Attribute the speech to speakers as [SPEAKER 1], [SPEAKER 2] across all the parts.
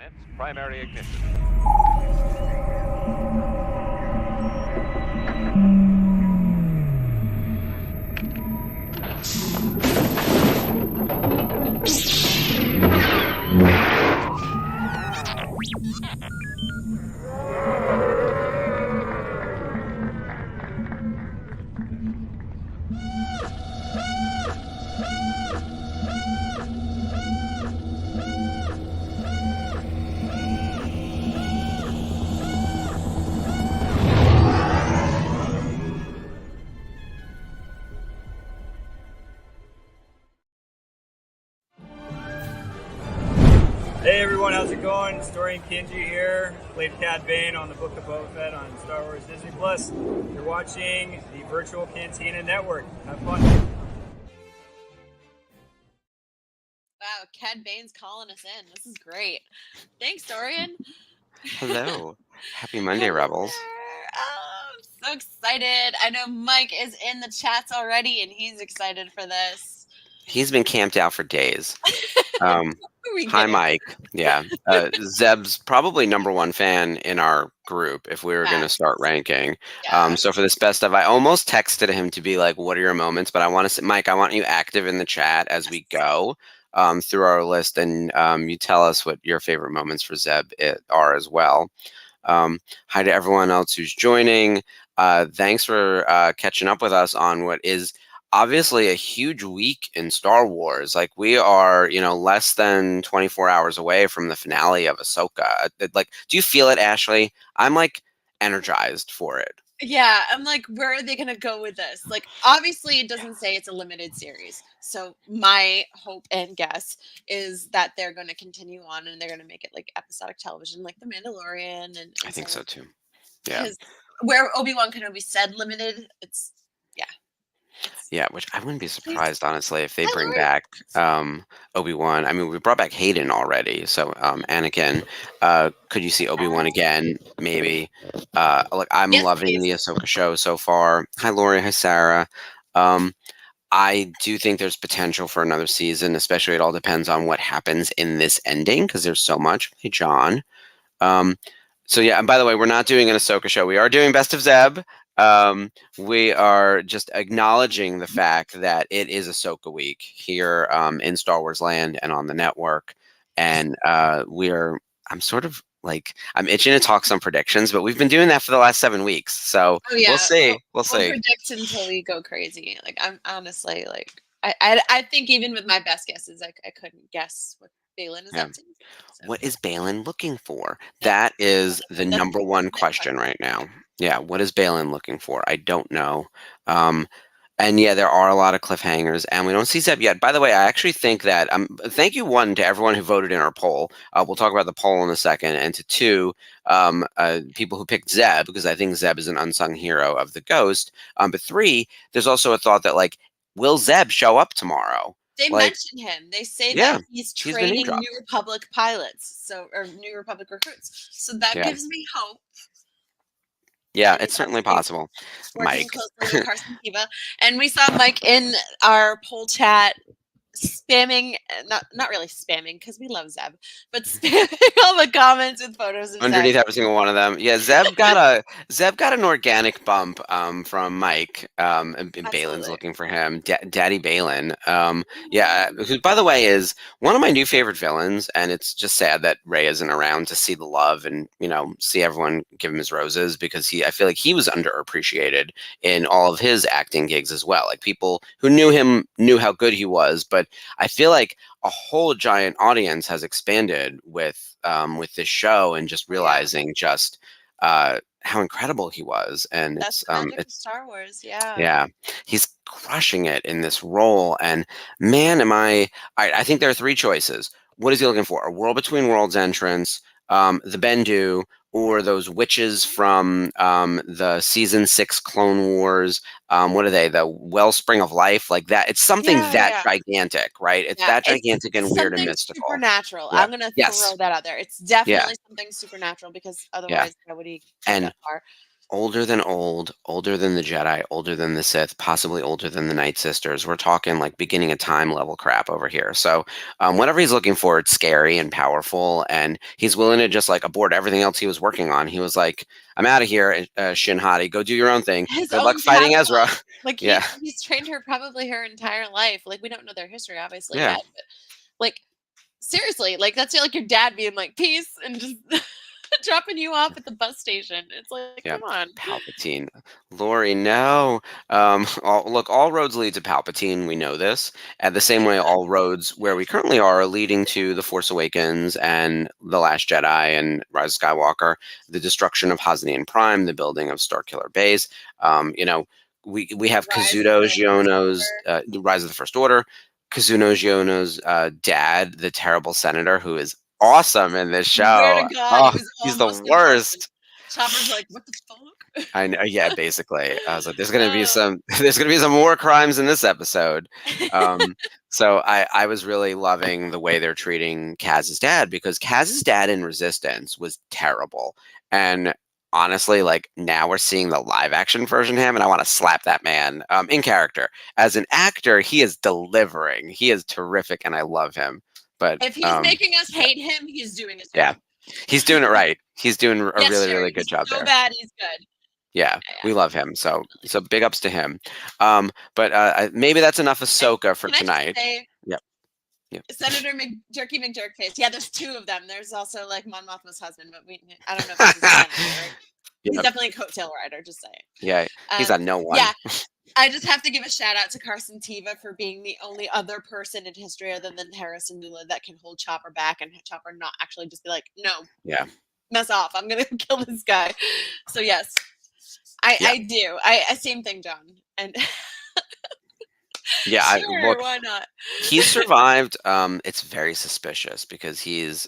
[SPEAKER 1] Commence primary ignition.
[SPEAKER 2] Hey everyone, how's it going? Story and Kenji here. Played Cad Bane on the Book of Boba Fett on Star Wars Disney Plus. You're watching the virtual Cantina network. Have fun.
[SPEAKER 3] Wow, Cad Bane's calling us in. This is great. Thanks, Dorian.
[SPEAKER 4] Hello. Happy Monday, Rebels.
[SPEAKER 3] Oh, I'm so excited. I know Mike is in the chats already, and he's excited for this.
[SPEAKER 4] He's been camped out for days.
[SPEAKER 3] We
[SPEAKER 4] Hi,
[SPEAKER 3] get it.
[SPEAKER 4] Mike. Yeah. Zeb's probably #1 fan in our group if we were going to start ranking.
[SPEAKER 3] Yeah.
[SPEAKER 4] So for this best of, I almost texted him to be like, what are your moments? But I want to say, Mike, I want you active in the chat as we go through our list. And you tell us what your favorite moments for Zeb are as well. Hi to everyone else who's joining. Thanks for catching up with us on what is obviously a huge week in Star Wars. Like we are, less than 24 hours away from the finale of Ahsoka. Like, do you feel it, Ashlee? I'm like energized for it.
[SPEAKER 3] Yeah, I'm like, where are they going to go with this? Like, obviously, it doesn't say it's a limited series. So my hope and guess is that they're going to continue on and they're going to make it like episodic television, like The Mandalorian. And
[SPEAKER 4] I think so too. Yeah.
[SPEAKER 3] Where Obi-Wan Kenobi said limited, it's, yeah.
[SPEAKER 4] Yeah, which I wouldn't be surprised, honestly, if they bring back Obi-Wan. I mean, we brought back Hayden already, so Anakin. Could you see Obi-Wan again? Maybe. Look, I'm loving the Ahsoka show so far. Hi, Lori. Hi, Sarah. I do think there's potential for another season, especially it all depends on what happens in this ending, because there's so much. Hey, John. So yeah, and by the way, we're not doing an Ahsoka show. We are doing Best of Zeb. We are just acknowledging the fact that it is Ahsoka week here in Star Wars land and on the network. And I'm sort of like, I'm itching to talk some predictions, but we've been doing that for the last 7 weeks. So we'll see. We'll see.
[SPEAKER 3] Predict until we go crazy. Like I'm honestly like, I think even with my best guesses, I couldn't guess what Baylan is up to. So.
[SPEAKER 4] What is Baylan looking for? That is the #1 question right now. Yeah, what is Baylan looking for? I don't know. And yeah, there are a lot of cliffhangers, and we don't see Zeb yet. By the way, I actually think that thank you, 1, to everyone who voted in our poll. We'll talk about the poll in a second. And to 2, people who picked Zeb, because I think Zeb is an unsung hero of the Ghost. But 3, there's also a thought that, like, will Zeb show up tomorrow?
[SPEAKER 3] They mention him. They say that he's training New Republic pilots, or New Republic recruits. So that gives me hope.
[SPEAKER 4] Yeah, it's certainly possible.
[SPEAKER 3] Working closely with Carson Kiva. And we saw Mike in our poll chat spamming, not really spamming because we love Zeb, but spamming all the comments with photos of
[SPEAKER 4] underneath
[SPEAKER 3] Zeb.
[SPEAKER 4] every single one of them. Yeah, Zeb got an organic bump from Mike. And Baylan's looking for him. Daddy Baylan. Who, by the way, is one of my new favorite villains, and it's just sad that Rey isn't around to see the love and see everyone give him his roses, because I feel like he was underappreciated in all of his acting gigs as well. Like people who knew him knew how good he was, but I feel like a whole giant audience has expanded with this show and just realizing just how incredible he was. And
[SPEAKER 3] that's the magic of Star Wars.
[SPEAKER 4] Yeah, he's crushing it in this role. And man, I think there are 3 choices. What is he looking for? A World Between Worlds entrance, the Bendu, or those witches from the season 6 Clone Wars. What are they? The Wellspring of Life, like that. It's something gigantic, right? It's that gigantic and weird and mystical.
[SPEAKER 3] Supernatural. I'm gonna throw that out there. It's definitely something supernatural, because otherwise, why would he go that far?
[SPEAKER 4] older than old, older than the Jedi, older than the Sith, possibly older than the Night Sisters. We're talking like beginning of time level crap over here. So whatever he's looking for, it's scary and powerful, and he's willing to just like abort everything else he was working on. He was like, "I'm out of here, Shin Hati. Go do your own thing.
[SPEAKER 3] His
[SPEAKER 4] Good luck
[SPEAKER 3] own
[SPEAKER 4] fighting Ezra."
[SPEAKER 3] Padawan. Like
[SPEAKER 4] Yeah,
[SPEAKER 3] he's trained her probably her entire life. Like we don't know their history obviously
[SPEAKER 4] yeah,
[SPEAKER 3] yet, but like seriously, like that's like your dad being like peace and just dropping you off at the bus station. It's like,
[SPEAKER 4] yeah.
[SPEAKER 3] come on.
[SPEAKER 4] Palpatine, Lori, no. Look, all roads lead to Palpatine. We know this. And the same way, all roads where we currently are leading to the Force Awakens and the Last Jedi and Rise of Skywalker, the destruction of Hosnian Prime, the building of Starkiller Base. You know, we have
[SPEAKER 3] Rise of the
[SPEAKER 4] Kazuto
[SPEAKER 3] First
[SPEAKER 4] Xiono's
[SPEAKER 3] Order.
[SPEAKER 4] the Rise of the First Order. Kazuno Xiono's dad, the terrible senator, who is awesome in this
[SPEAKER 3] Swear to
[SPEAKER 4] show.
[SPEAKER 3] God, it
[SPEAKER 4] Oh,
[SPEAKER 3] was
[SPEAKER 4] he's the
[SPEAKER 3] almost impressive.
[SPEAKER 4] worst.
[SPEAKER 3] Chopper's like, what the fuck?
[SPEAKER 4] I know, yeah, basically. I was like, there's gonna be
[SPEAKER 3] Oh.
[SPEAKER 4] some there's gonna be some more crimes in this episode. Um, so I was really loving the way they're treating Kaz's dad, because Kaz's dad in Resistance was terrible. And honestly, like now we're seeing the live action version of him, and I want to slap that man in character. As an actor, he is delivering. He is terrific, and I love him. But
[SPEAKER 3] If he's making us hate him, he's doing his
[SPEAKER 4] yeah,
[SPEAKER 3] job.
[SPEAKER 4] he's doing it right. He's doing a
[SPEAKER 3] Yes,
[SPEAKER 4] really,
[SPEAKER 3] Sherry,
[SPEAKER 4] really good
[SPEAKER 3] he's
[SPEAKER 4] job
[SPEAKER 3] so
[SPEAKER 4] there.
[SPEAKER 3] bad, he's good.
[SPEAKER 4] Yeah,
[SPEAKER 3] Yeah,
[SPEAKER 4] we love him. So
[SPEAKER 3] definitely.
[SPEAKER 4] so big ups to him. But maybe that's enough Ahsoka for
[SPEAKER 3] Can I just
[SPEAKER 4] tonight.
[SPEAKER 3] say,
[SPEAKER 4] Yep. Yep.
[SPEAKER 3] Senator Jerky McJerkface? Yeah, there's two of them. There's also like Mon Mothma's husband, but I don't know if he's a senator. Right? He's
[SPEAKER 4] Yep.
[SPEAKER 3] definitely a coattail rider. Just saying.
[SPEAKER 4] Yeah, he's a no one.
[SPEAKER 3] Yeah, I just have to give a shout out to Carson Teva for being the only other person in history other than Harrison Nula that can hold Chopper back and Chopper not actually just be like, no,
[SPEAKER 4] Yeah.
[SPEAKER 3] mess off. I'm gonna kill this guy. So yes,
[SPEAKER 4] Yeah.
[SPEAKER 3] I do. I same thing, John. And
[SPEAKER 4] Yeah,
[SPEAKER 3] sure,
[SPEAKER 4] look,
[SPEAKER 3] why not?
[SPEAKER 4] he survived. It's very suspicious because he's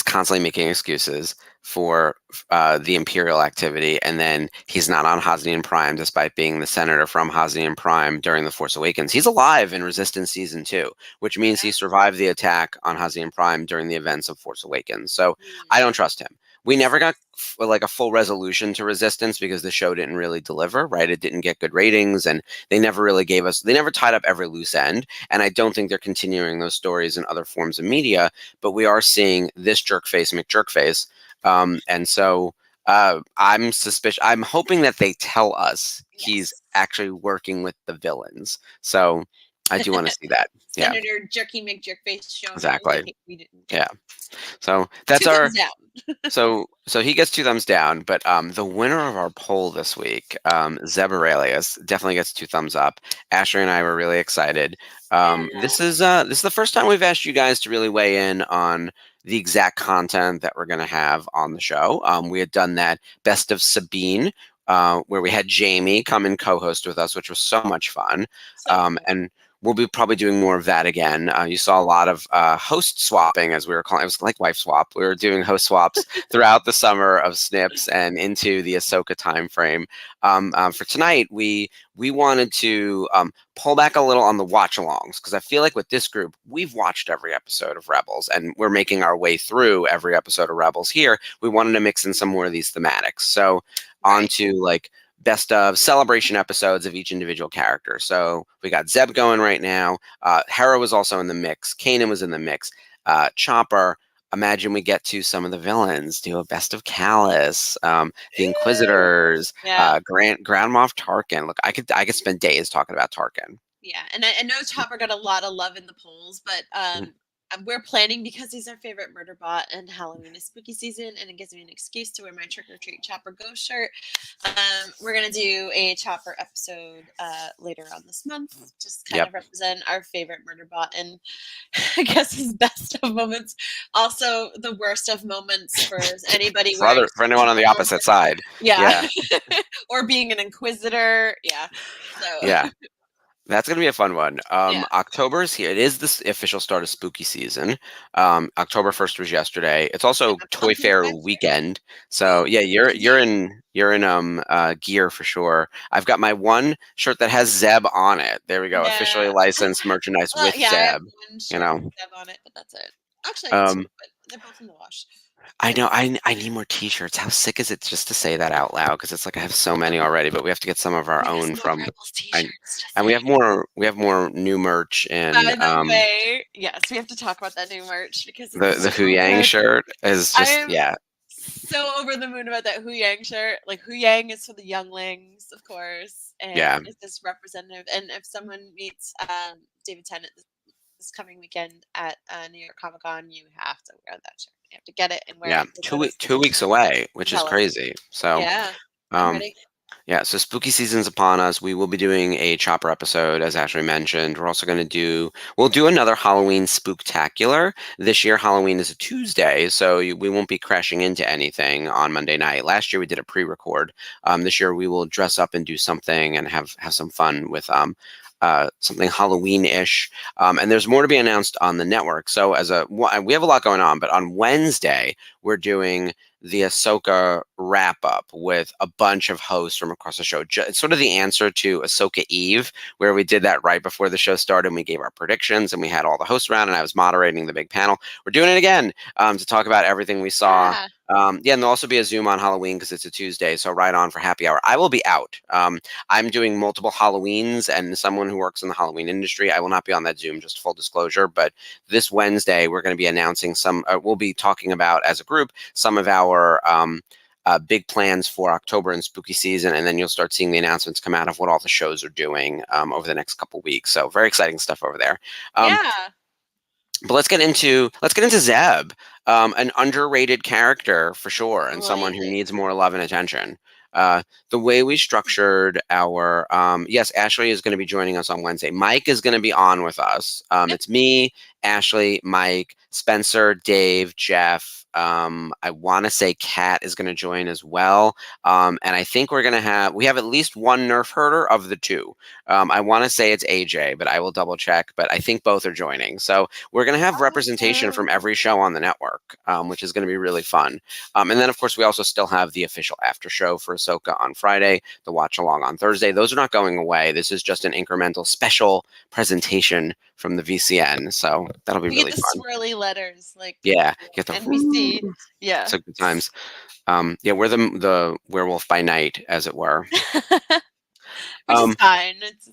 [SPEAKER 4] constantly making excuses for the Imperial activity, and then he's not on Hosnian Prime despite being the senator from Hosnian Prime during The Force Awakens. He's alive in Resistance Season 2, which means he survived the attack on Hosnian Prime during the events of Force Awakens. So I don't trust him. We never got like a full resolution to Resistance because the show didn't really deliver, right? It didn't get good ratings, and they never really they never tied up every loose end. And I don't think they're continuing those stories in other forms of media, but we are seeing this jerkface McJerkface. And so I'm suspicious. I'm hoping that they tell us he's actually working with the villains. So I do want to see that. Yeah,
[SPEAKER 3] Senator Jerky McJerkface show.
[SPEAKER 4] exactly.
[SPEAKER 3] We didn't.
[SPEAKER 4] Yeah. So that's
[SPEAKER 3] Two
[SPEAKER 4] our
[SPEAKER 3] thumbs down.
[SPEAKER 4] so he gets 2 thumbs down, but the winner of our poll this week, ZEB Orellios, definitely gets 2 thumbs up. Ashley and I were really excited. This is the first time we've asked you guys to really weigh in on the exact content that we're going to have on the show. We had done that Best of Sabine, where we had Jamie come and co-host with us, which was so much fun. And we'll be probably doing more of that again. You saw a lot of host swapping, as we were calling it. It was like wife swap. We were doing host swaps throughout the summer of Snips and into the Ahsoka timeframe. For tonight, we wanted to pull back a little on the watch-alongs, because I feel like with this group, we've watched every episode of Rebels, and we're making our way through every episode of Rebels here. We wanted to mix in some more of these thematics. So on to like best of celebration episodes of each individual character. So we got Zeb going right now. Hera was also in the mix. Kanan was in the mix. Chopper. Imagine we get to some of the villains. Do a best of Callus, the Inquisitors, Grand Moff Tarkin. Look, I could spend days talking about Tarkin.
[SPEAKER 3] Yeah, and I know Chopper got a lot of love in the polls, but we're planning, because he's our favorite murder bot, and Halloween is spooky season, and it gives me an excuse to wear my trick or treat Chopper Go shirt. We're gonna do a Chopper episode later on this month, just kind of represent our favorite murder bot, and I guess his best of moments, also the worst of moments for anybody
[SPEAKER 4] for anyone on the opposite side.
[SPEAKER 3] Yeah. Or being an Inquisitor. Yeah. So
[SPEAKER 4] yeah. That's going to be a fun one. October is here. It is the official start of spooky season. October 1st was yesterday. It's also Toy Fair weekend. So yeah, you're in gear for sure. I've got my one shirt that has Zeb on it. There we go. Officially licensed merchandise with Zeb.
[SPEAKER 3] Zeb on it, but that's it. Actually, but they're both in the wash.
[SPEAKER 4] I know. I need more T-shirts. How sick is it just to say that out loud? Because it's like I have so many already, but we have to get some of our
[SPEAKER 3] Get us
[SPEAKER 4] own
[SPEAKER 3] more
[SPEAKER 4] from.
[SPEAKER 3] Rebels
[SPEAKER 4] I
[SPEAKER 3] t-shirts to
[SPEAKER 4] and
[SPEAKER 3] say.
[SPEAKER 4] we have more new merch
[SPEAKER 3] By
[SPEAKER 4] and
[SPEAKER 3] the way, yes, we have to talk about that new merch because
[SPEAKER 4] the
[SPEAKER 3] it's
[SPEAKER 4] Hu
[SPEAKER 3] so
[SPEAKER 4] Yang
[SPEAKER 3] good.
[SPEAKER 4] shirt is
[SPEAKER 3] I
[SPEAKER 4] just
[SPEAKER 3] am
[SPEAKER 4] yeah
[SPEAKER 3] so over the moon about that Hu Yang shirt. Like Hu Yang is for the younglings, of course, and
[SPEAKER 4] yeah
[SPEAKER 3] it's just representative. And if someone meets David Tennant this coming weekend at New York Comic Con, you have to wear that shirt. You have to get it and wear
[SPEAKER 4] yeah
[SPEAKER 3] it. With us.
[SPEAKER 4] 2 weeks away, which is
[SPEAKER 3] Tell us.
[SPEAKER 4] crazy. So
[SPEAKER 3] Yeah, I'm
[SPEAKER 4] um
[SPEAKER 3] ready.
[SPEAKER 4] yeah, so spooky season's upon us. We will be doing a Chopper episode, as Ashley mentioned. We're also going to we'll do another Halloween spooktacular. This year, Halloween is a Tuesday, so we won't be crashing into anything on Monday night. Last year, we did a pre-record. This year, we will dress up and do something and have some fun with something Halloween-ish. And there's more to be announced on the network. So we have a lot going on, but on Wednesday, we're doing the Ahsoka wrap up with a bunch of hosts from across the show. It's sort of the answer to Ahsoka Eve, where we did that right before the show started and we gave our predictions and we had all the hosts around and I was moderating the big panel. We're doing it again to talk about everything we saw.
[SPEAKER 3] Yeah.
[SPEAKER 4] Yeah, and there'll also be a Zoom on Halloween because it's a Tuesday, so right on for happy hour. I will be out. I'm doing multiple Halloweens, and someone who works in the Halloween industry, I will not be on that Zoom, just full disclosure. But this Wednesday, we're going to be announcing we'll be talking about, as a group, some of our big plans for October and spooky season, and then you'll start seeing the announcements come out of what all the shows are doing over the next couple weeks. So very exciting stuff over there.
[SPEAKER 3] Yeah.
[SPEAKER 4] But let's get into Zeb, an underrated character for sure, and someone who
[SPEAKER 3] Completely.
[SPEAKER 4] needs more love and attention. The way we structured our yes, Ashley is going to be joining us on Wednesday. Mike is going to be on with us.
[SPEAKER 3] Yep.
[SPEAKER 4] It's me, Ashley, Mike, Spencer, Dave, Jeff. I want to say Kat is going to join as well. And I think we have at least one nerf herder of the two. I want to say it's AJ, but I will double check. But I think both are joining. So we're going to have representation from every show on the network, which is going to be really fun. And then, of course, we also still have the official after show for Ahsoka on Friday, the watch along on Thursday. Those are not going away. This is just an incremental special presentation from the VCN. So that'll be
[SPEAKER 3] We
[SPEAKER 4] really
[SPEAKER 3] get the
[SPEAKER 4] fun.
[SPEAKER 3] swirly letters like
[SPEAKER 4] Yeah, get the
[SPEAKER 3] NBC. Yeah.
[SPEAKER 4] so good times. Yeah, we're the werewolf by night, as it were.
[SPEAKER 3] Which is
[SPEAKER 4] Um,
[SPEAKER 3] fine. It's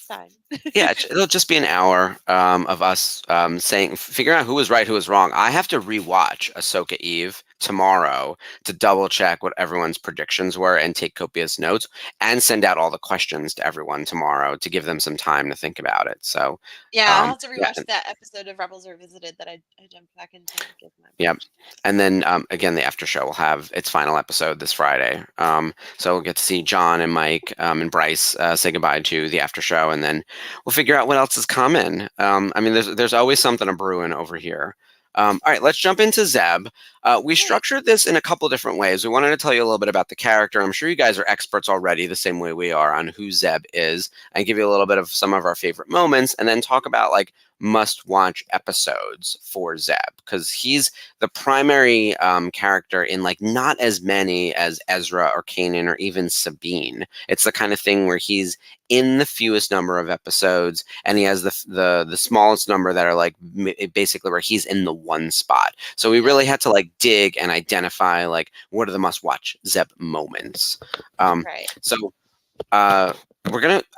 [SPEAKER 3] fine.
[SPEAKER 4] Yeah, it'll just be an hour of us figuring out who was right, who was wrong. I have to rewatch Ahsoka Eve tomorrow to double check what everyone's predictions were and take copious notes and send out all the questions to everyone tomorrow to give them some time to think about it. So,
[SPEAKER 3] Yeah, I'll have to
[SPEAKER 4] yeah,
[SPEAKER 3] rewatch that episode of Rebels Revisited that I jumped back into to give my
[SPEAKER 4] yeah.
[SPEAKER 3] predictions.
[SPEAKER 4] And then again, the after show will have its final episode this Friday. So we'll get to see John and Mike and Bryce say goodbye to the after show, and then we'll figure out what else is coming. I mean, there's always something a brewing over here. All right, let's jump into Zeb. We structured this in a couple different ways. We wanted to tell you a little bit about the character. I'm sure you guys are experts already, the same way we are, on who Zeb is, and give you a little bit of some of our favorite moments, and then talk about like must-watch episodes for Zeb, because he's the primary character in like not as many as Ezra or Kanan or even Sabine. It's the kind of thing where he's in the fewest number of episodes, and he has the smallest number that are like basically where he's in the one spot. So we really had to like dig and identify like what are the must-watch Zeb moments.
[SPEAKER 3] Right.
[SPEAKER 4] So I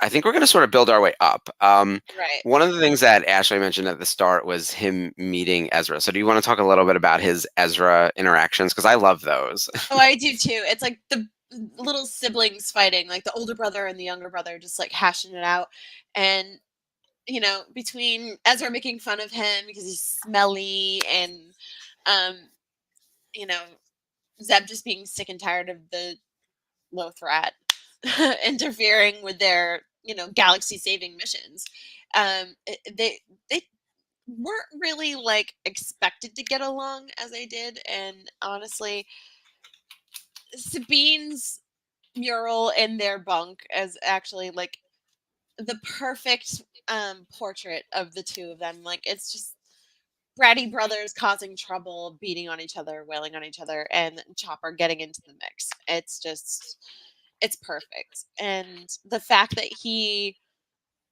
[SPEAKER 4] think we're gonna sort of build our way up.
[SPEAKER 3] Right.
[SPEAKER 4] One of the things that Ashley mentioned at the start was him meeting Ezra. So do you want to talk a little bit about his Ezra interactions? Because I love those.
[SPEAKER 3] Oh, I do too. It's like the little siblings fighting, like the older brother and the younger brother just like hashing it out. And, between Ezra making fun of him because he's smelly and, um, you know, Zeb just being sick and tired of the Lothrat interfering with their, galaxy saving missions. They weren't really like expected to get along as they did. And honestly, Sabine's mural in their bunk is actually like the perfect portrait of the two of them. Like it's just bratty brothers causing trouble, beating on each other, wailing on each other, and Chopper getting into the mix. It's perfect. And the fact that he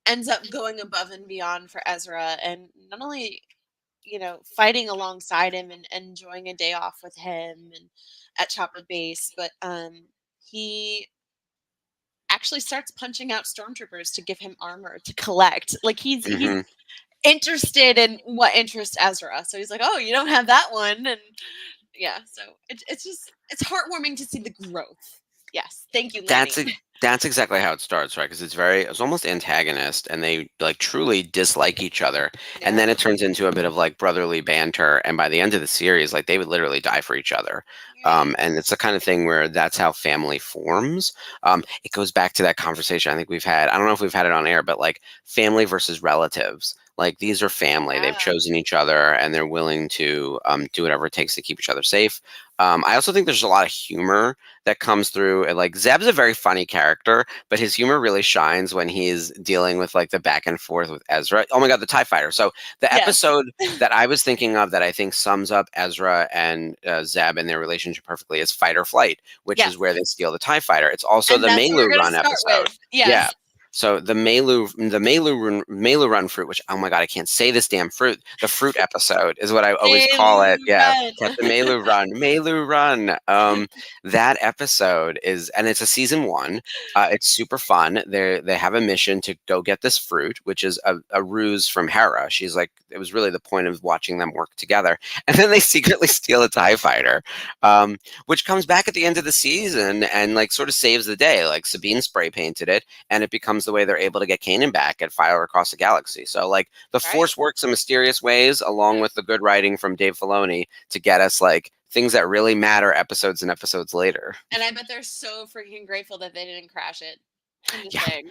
[SPEAKER 3] ends up going above and beyond for Ezra, and not only fighting alongside him and enjoying a day off with him and at Chopper Base. But he actually starts punching out stormtroopers to give him armor to collect. Like he's
[SPEAKER 4] hmm
[SPEAKER 3] interested in what interests Ezra. So he's like, "Oh, you don't have that one," and yeah. So it's heartwarming to see the growth. Yes, thank you, Lanny.
[SPEAKER 4] That's exactly how it starts, right? Because it's almost antagonist, and they like truly dislike each other, and then
[SPEAKER 3] Yeah.
[SPEAKER 4] it turns into a bit of like brotherly banter, and by the end of the series, like they would literally die for each other.
[SPEAKER 3] Right.
[SPEAKER 4] And it's the kind of thing where that's how family forms. It goes back to that conversation I think we've had. I don't know if we've had it on air, but like family versus relatives. Like these are family. They've
[SPEAKER 3] Yeah.
[SPEAKER 4] chosen each other, and they're willing to do whatever it takes to keep each other safe. I also think there's a lot of humor that comes through. And like Zeb's a very funny character, but his humor really shines when he's dealing with like the back and forth with Ezra. Oh my God, the TIE fighter. So the
[SPEAKER 3] Yes.
[SPEAKER 4] episode that I was thinking of that I think sums up Ezra and Zeb and their relationship perfectly is Fight or Flight, which
[SPEAKER 3] Yes.
[SPEAKER 4] is where they steal the TIE fighter. It's also
[SPEAKER 3] And
[SPEAKER 4] the
[SPEAKER 3] that's what we're
[SPEAKER 4] Melu
[SPEAKER 3] gonna
[SPEAKER 4] Run
[SPEAKER 3] start
[SPEAKER 4] episode.
[SPEAKER 3] with. Yes.
[SPEAKER 4] Yeah. So the Melu Run fruit, which oh my God, I can't say this damn fruit. The fruit episode is what I always call it. Yeah,
[SPEAKER 3] Run.
[SPEAKER 4] Captain Melu Run. That episode is, and it's a season 1. It's super fun. They have a mission to go get this fruit, which is a ruse from Hera. She's like, it was really the point of watching them work together, and then they secretly steal a TIE fighter, which comes back at the end of the season and like sort of saves the day. Like Sabine spray painted it, and it becomes the way they're able to get Kanan back at Fire Across the Galaxy. So like the
[SPEAKER 3] Right.
[SPEAKER 4] Force works in mysterious ways, along with the good writing from Dave Filoni to get us like things that really matter episodes and episodes later.
[SPEAKER 3] And I bet they're so freaking grateful that they didn't crash it. I'm just
[SPEAKER 4] Yeah.
[SPEAKER 3] saying.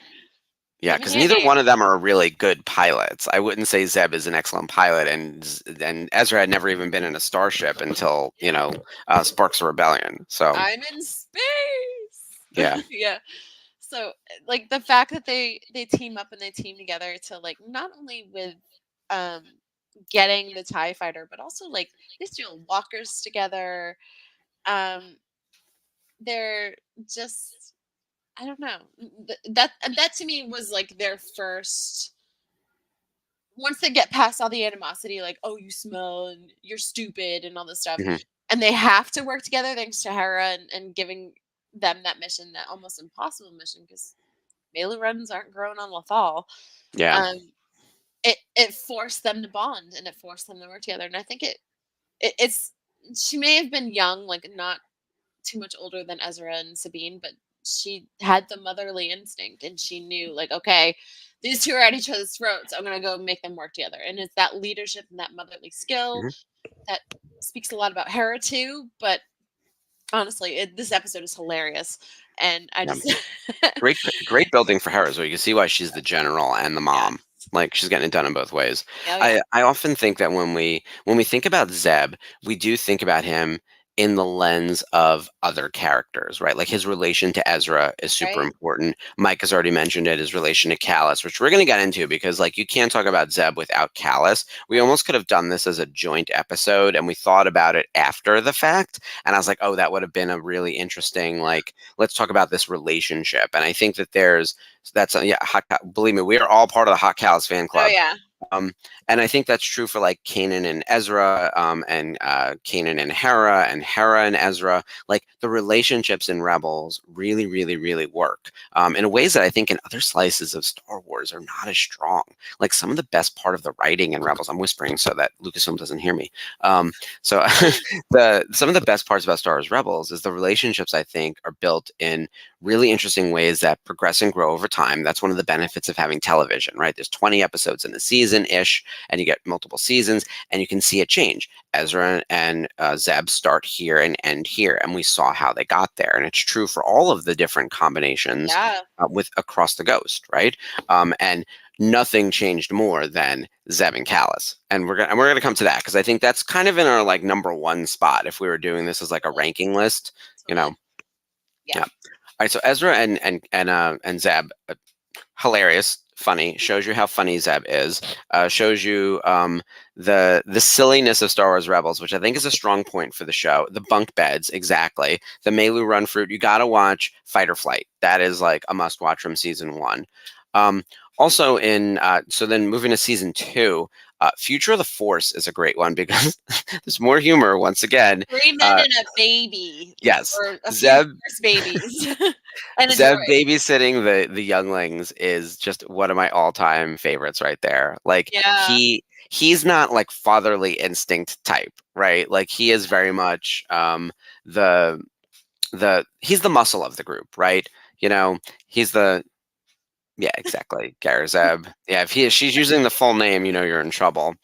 [SPEAKER 4] Yeah, because neither one of them are really good pilots. I wouldn't say Zeb is an excellent pilot, and Ezra had never even been in a starship until Sparks of Rebellion. So
[SPEAKER 3] I'm in space.
[SPEAKER 4] Yeah.
[SPEAKER 3] Yeah. So like the fact that they team up and they team together to like not only with getting the TIE fighter, but also like they steal walkers together. They're just I don't know. That to me was like their first. Once they get past all the animosity, like oh you smell and you're stupid and all this stuff,
[SPEAKER 4] Mhm.
[SPEAKER 3] and they have to work together thanks to Hera and giving them that mission, that almost impossible mission because Melu runs aren't grown on Lothal.
[SPEAKER 4] Yeah.
[SPEAKER 3] It forced them to bond and it forced them to work together, and I think it's she may have been young, like not too much older than Ezra and Sabine, but she had the motherly instinct and she knew like, okay, these two are at each other's throats. I'm gonna go make them work together. And it's that leadership and that motherly skill
[SPEAKER 4] Mhm.
[SPEAKER 3] that speaks a lot about Hera too. But honestly, this episode is hilarious, and I
[SPEAKER 4] Yeah.
[SPEAKER 3] just
[SPEAKER 4] Great building for Hera. So you can see why she's the general and the mom. Like she's getting it done in both ways.
[SPEAKER 3] Oh, yeah.
[SPEAKER 4] I often think that when we think about Zeb, we do think about him in the lens of other characters, right? Like his relation to Ezra is super
[SPEAKER 3] Right.
[SPEAKER 4] important. Mike has already mentioned it, his relation to Callus, which we're going to get into because like you can't talk about Zeb without Callus. We almost could have done this as a joint episode and we thought about it after the fact. And I was like, oh, that would have been a really interesting, like, let's talk about this relationship. And I think that believe me, we are all part of the Hot Callus fan
[SPEAKER 3] Oh
[SPEAKER 4] club.
[SPEAKER 3] yeah.
[SPEAKER 4] And I think that's true for like Kanan and Ezra, and Kanan and Hera and Ezra. Like the relationships in Rebels really, really, really work in ways that I think in other slices of Star Wars are not as strong. Like some of the best part of the writing in Rebels, I'm whispering so that Lucasfilm doesn't hear me. So some of the best parts about Star Wars Rebels is the relationships I think are built in really interesting ways that progress and grow over time. That's one of the benefits of having television, right? There's 20 episodes in a season-ish, and you get multiple seasons, and you can see it change. Ezra and Zeb start here and end here, and we saw how they got there. And it's true for all of the different combinations
[SPEAKER 3] Yeah.
[SPEAKER 4] with Across the Ghost, right? And nothing changed more than Zeb and Callus. And we're gonna come to that because I think that's kind of in our like number 1 spot if we were doing this as like a ranking list,
[SPEAKER 3] Yeah.
[SPEAKER 4] Yeah. All right, so Ezra and Zeb, hilarious, funny. Shows you how funny Zeb is. Shows you the silliness of Star Wars Rebels, which I think is a strong point for the show. The bunk beds, exactly. The Melu Run fruit. You gotta watch Fight or Flight. That is like a must watch from season 1. Also in so then moving to season 2, Future of the Force is a great one because there's more humor once again.
[SPEAKER 3] 3 men and a baby,
[SPEAKER 4] Yes,
[SPEAKER 3] or a few
[SPEAKER 4] Zeb
[SPEAKER 3] Force babies, and a
[SPEAKER 4] Zeb
[SPEAKER 3] droid.
[SPEAKER 4] babysitting the younglings is just one of my all-time favorites right there. Like
[SPEAKER 3] Yeah.
[SPEAKER 4] he's not like fatherly instinct type, right? Like he is very much the he's the muscle of the group, right? You know, he's the yeah, exactly. Garazeb. Yeah, if she's using the full name, you know you're in trouble.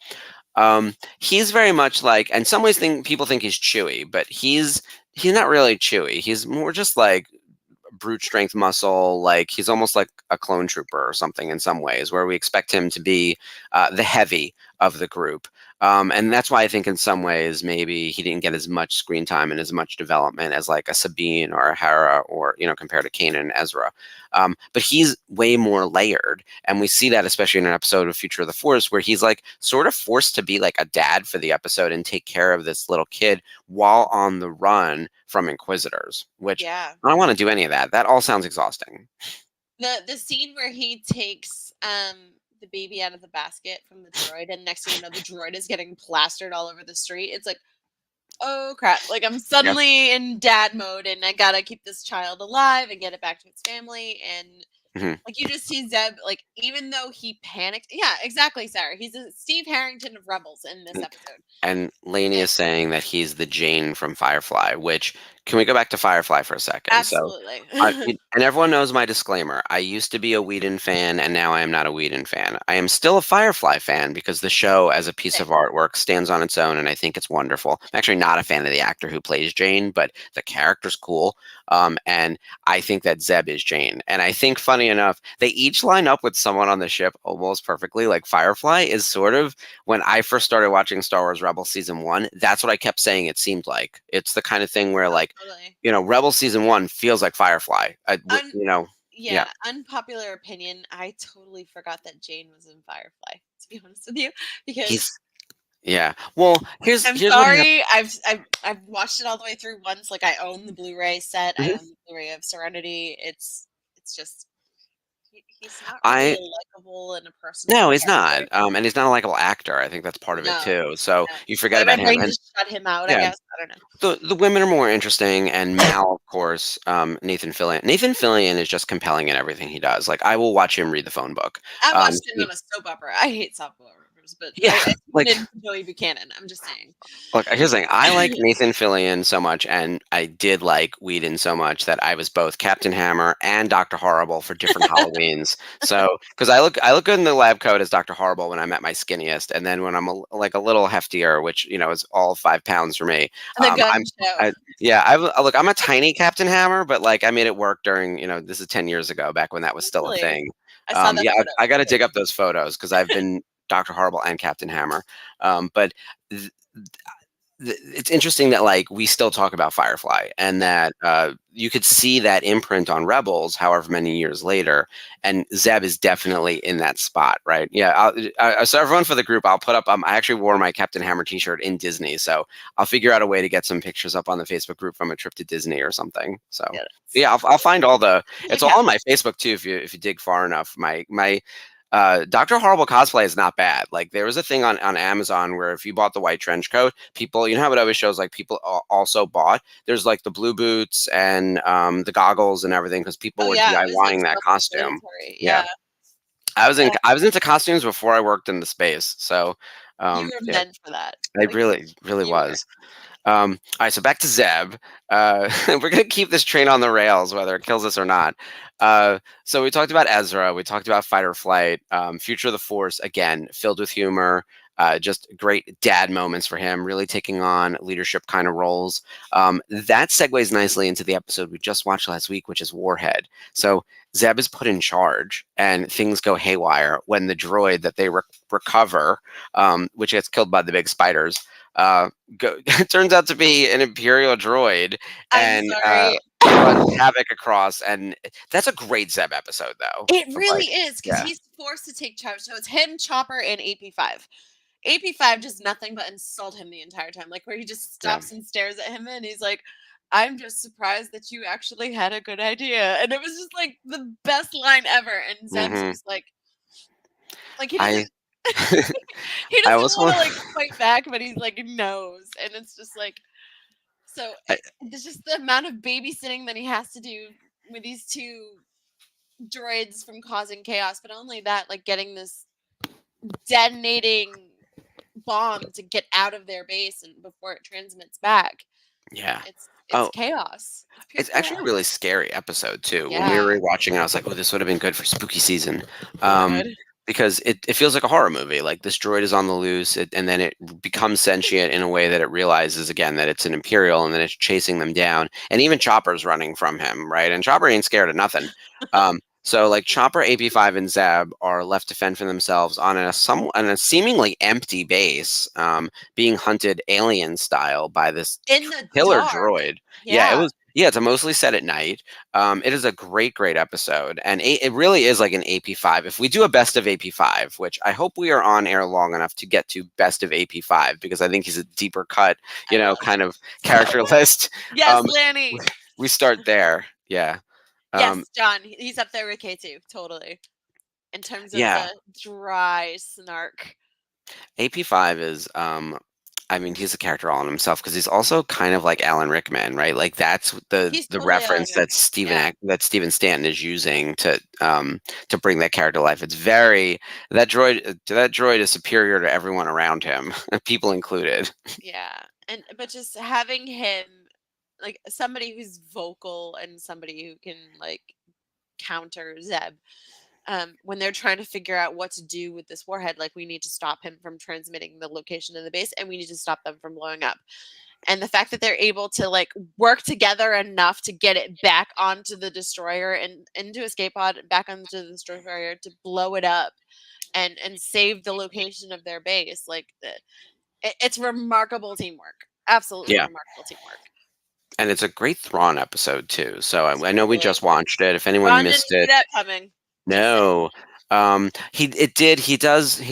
[SPEAKER 4] He's very much like, in some ways, people think he's Chewy, but he's not really Chewy. He's more just like brute strength muscle. Like he's almost like a clone trooper or something in some ways, where we expect him to be the heavy of the group. And that's why I think in some ways maybe he didn't get as much screen time and as much development as like a Sabine or a Hera, or compared to Kanan and Ezra. But he's way more layered, and we see that especially in an episode of Future of the Force where he's like sort of forced to be like a dad for the episode and take care of this little kid while on the run from Inquisitors, which
[SPEAKER 3] Yeah.
[SPEAKER 4] I don't want to do any of that. That all sounds exhausting.
[SPEAKER 3] The scene where he takes the baby out of the basket from the droid, and next thing you know, the droid is getting plastered all over the street. It's like, oh crap! Like I'm
[SPEAKER 4] Yeah.
[SPEAKER 3] suddenly in dad mode, and I gotta keep this child alive and get it back to its family. And
[SPEAKER 4] Mhm.
[SPEAKER 3] like you just see Zeb, like even though he panicked, yeah, exactly, Sarah. He's a Steve Harrington of Rebels in this episode.
[SPEAKER 4] And Lainey
[SPEAKER 3] And
[SPEAKER 4] is saying that he's the Jane from Firefly, which, can we go back to Firefly for a second? So,
[SPEAKER 3] absolutely.
[SPEAKER 4] and everyone knows my disclaimer. I used to be a Whedon fan, and now I am not a Whedon fan. I am still a Firefly fan because the show, as a piece of artwork, stands on its own, and I think it's wonderful. I'm actually not a fan of the actor who plays Jane, but the character's cool. And I think that Zeb is Jane. And I think, funny enough, they each line up with someone on the ship almost perfectly. Like Firefly is sort of, when I first started watching Star Wars Rebels season 1, that's what I kept saying it seemed like. It's the kind of thing where, like,
[SPEAKER 3] Totally.
[SPEAKER 4] Rebels season 1 feels like Firefly. Yeah.
[SPEAKER 3] Unpopular opinion. I totally forgot that Jane was in Firefly. To be honest with you, because
[SPEAKER 4] He's yeah. Well, here's
[SPEAKER 3] I'm
[SPEAKER 4] here's what happened.
[SPEAKER 3] sorry. I've watched it all the way through once. Like I own the Blu-ray set. I
[SPEAKER 4] Mhm.
[SPEAKER 3] own the Blu-ray of Serenity. It's just he's not really
[SPEAKER 4] I
[SPEAKER 3] a likable and a personable
[SPEAKER 4] No, he's not.
[SPEAKER 3] character.
[SPEAKER 4] And he's not a likable actor. I think that's part of it
[SPEAKER 3] No,
[SPEAKER 4] too. So
[SPEAKER 3] no.
[SPEAKER 4] you forget
[SPEAKER 3] My
[SPEAKER 4] about him.
[SPEAKER 3] brain
[SPEAKER 4] And
[SPEAKER 3] just shut him out. I
[SPEAKER 4] yeah,
[SPEAKER 3] guess I don't know.
[SPEAKER 4] the women are more interesting, and Mal, of course, Nathan Fillion. Nathan Fillion is just compelling in everything he does. Like I will watch him read the phone book.
[SPEAKER 3] I watched him
[SPEAKER 4] He-
[SPEAKER 3] on a soap opera. I hate soap operas, but
[SPEAKER 4] yeah,
[SPEAKER 3] I
[SPEAKER 4] like
[SPEAKER 3] tuned in Joey Buchanan. I'm just saying.
[SPEAKER 4] look, here's the thing. I like Nathan Fillion so much, and I did like Whedon so much that I was both Captain Hammer and Doctor Horrible for different Halloweens. So, because I look good in the lab coat as Doctor Horrible when I'm at my skinniest, and then when I'm like a little heftier, which is all 5 pounds for me.
[SPEAKER 3] The gun
[SPEAKER 4] I'm
[SPEAKER 3] show.
[SPEAKER 4] look, I'm a tiny Captain Hammer, but like I made it work during this is 10 years ago, back when that was still a
[SPEAKER 3] Really?
[SPEAKER 4] thing.
[SPEAKER 3] I saw that
[SPEAKER 4] Yeah,
[SPEAKER 3] photo.
[SPEAKER 4] I got to dig up those photos because I've been Doctor Horrible and Captain Hammer. But th- it's interesting that like we still talk about Firefly, and that you could see that imprint on Rebels however many years later, and Zeb is definitely in that spot, right? Yeah. So everyone for the group, I'll put up. I actually wore my Captain Hammer T-shirt in Disney, so I'll figure out a way to get some pictures up on the Facebook group from a trip to Disney or something. So yeah, I'll find all the. It's all on my Facebook too if you dig far enough. My Dr. Horrible cosplay is not bad. Like there was a thing on Amazon where if you bought the white trench coat, people, how it always shows like people also bought. There's like the blue boots and the goggles and everything because people were
[SPEAKER 3] it was, like,
[SPEAKER 4] DIYing that costume.
[SPEAKER 3] self-explanatory.
[SPEAKER 4] Yeah. I was into costumes before I worked in the space. So
[SPEAKER 3] You were meant for that.
[SPEAKER 4] I
[SPEAKER 3] Like,
[SPEAKER 4] really
[SPEAKER 3] you were.
[SPEAKER 4] was. All right, so back to Zeb. We're gonna keep this train on the rails, whether it kills us or not. So we talked about Ezra. We talked about Fight or Flight. Future of the Force, again, filled with humor. Just great dad moments for him, really taking on leadership kind of roles. That segues nicely into the episode we just watched last week, which is Warhead. So Zeb is put in charge, and things go haywire when the droid that they recover, which gets killed by the big spiders, turns out to be an Imperial droid, and runs havoc across. And that's a great Zeb episode, though.
[SPEAKER 3] It really is, because
[SPEAKER 4] yeah.
[SPEAKER 3] he's forced to take charge. So it's him, Chopper, and AP5. AP5 does nothing but insult him the entire time, like where he just stops and stares at him, and he's like, "I'm just surprised that you actually had a good idea." And it was just like the best line ever. And Zeb's just like, Like he
[SPEAKER 4] I
[SPEAKER 3] doesn't he
[SPEAKER 4] I
[SPEAKER 3] doesn't
[SPEAKER 4] was
[SPEAKER 3] want
[SPEAKER 4] one.
[SPEAKER 3] to like fight back, but he's like knows, and it's just like so. There's just the amount of babysitting that he has to do with these two droids from causing chaos, but not only that, like getting this detonating bomb to get out of their base and before it transmits back.
[SPEAKER 4] Yeah.
[SPEAKER 3] It's
[SPEAKER 4] Oh,
[SPEAKER 3] chaos. It's pure
[SPEAKER 4] it's actually a really
[SPEAKER 3] chaos.
[SPEAKER 4] scary episode too. When we
[SPEAKER 3] Yeah.
[SPEAKER 4] were rewatching, I was like, "Oh, this would have been good for spooky season,"
[SPEAKER 3] Would.
[SPEAKER 4] because it feels like a horror movie. Like this droid is on the loose, and then it becomes sentient in a way that it realizes again that it's an Imperial, and then it's chasing them down, and even Chopper's running from him, right? And Chopper ain't scared of nothing. So like Chopper, AP5, and Zeb are left to fend for themselves on a seemingly empty base, being hunted alien style by this
[SPEAKER 3] In the
[SPEAKER 4] killer
[SPEAKER 3] dark.
[SPEAKER 4] droid. Yeah, it
[SPEAKER 3] Yeah.
[SPEAKER 4] was. Yeah, it's mostly set at night. It is a great episode, and it really is like an AP5. If we do a best of AP5, which I hope we are on air long enough to get to best of AP5, because I think he's a deeper cut,
[SPEAKER 3] I love
[SPEAKER 4] kind
[SPEAKER 3] him
[SPEAKER 4] of
[SPEAKER 3] so
[SPEAKER 4] character
[SPEAKER 3] much.
[SPEAKER 4] list.
[SPEAKER 3] Yes,
[SPEAKER 4] Um,
[SPEAKER 3] Lanny.
[SPEAKER 4] we start there. Yeah. Um,
[SPEAKER 3] Yes, John. He's up there with K2, totally. In terms of
[SPEAKER 4] yeah.
[SPEAKER 3] the dry snark.
[SPEAKER 4] AP5 is I mean, he's a character all in himself because he's also kind of like Alan Rickman, right? Like that's
[SPEAKER 3] He's
[SPEAKER 4] the
[SPEAKER 3] totally Alan
[SPEAKER 4] reference that
[SPEAKER 3] Rickman. Yeah.
[SPEAKER 4] Steven Stanton is using to bring that character to life. It's very that droid is superior to everyone around him, people included.
[SPEAKER 3] Yeah. But just having him like somebody who's vocal and somebody who can like counter Zeb when they're trying to figure out what to do with this warhead, like we need to stop him from transmitting the location of the base and we need to stop them from blowing up. And the fact that they're able to like work together enough to get it back onto the destroyer and into escape pod back onto the destroyer to blow it up and save the location of their base, like it's remarkable teamwork. Absolutely
[SPEAKER 4] Yeah.
[SPEAKER 3] remarkable teamwork.
[SPEAKER 4] And it's a great Thrawn episode too. So I know we
[SPEAKER 3] Totally.
[SPEAKER 4] just watched it. If anyone
[SPEAKER 3] Ron didn't
[SPEAKER 4] missed
[SPEAKER 3] see
[SPEAKER 4] it,
[SPEAKER 3] that coming.
[SPEAKER 4] no. He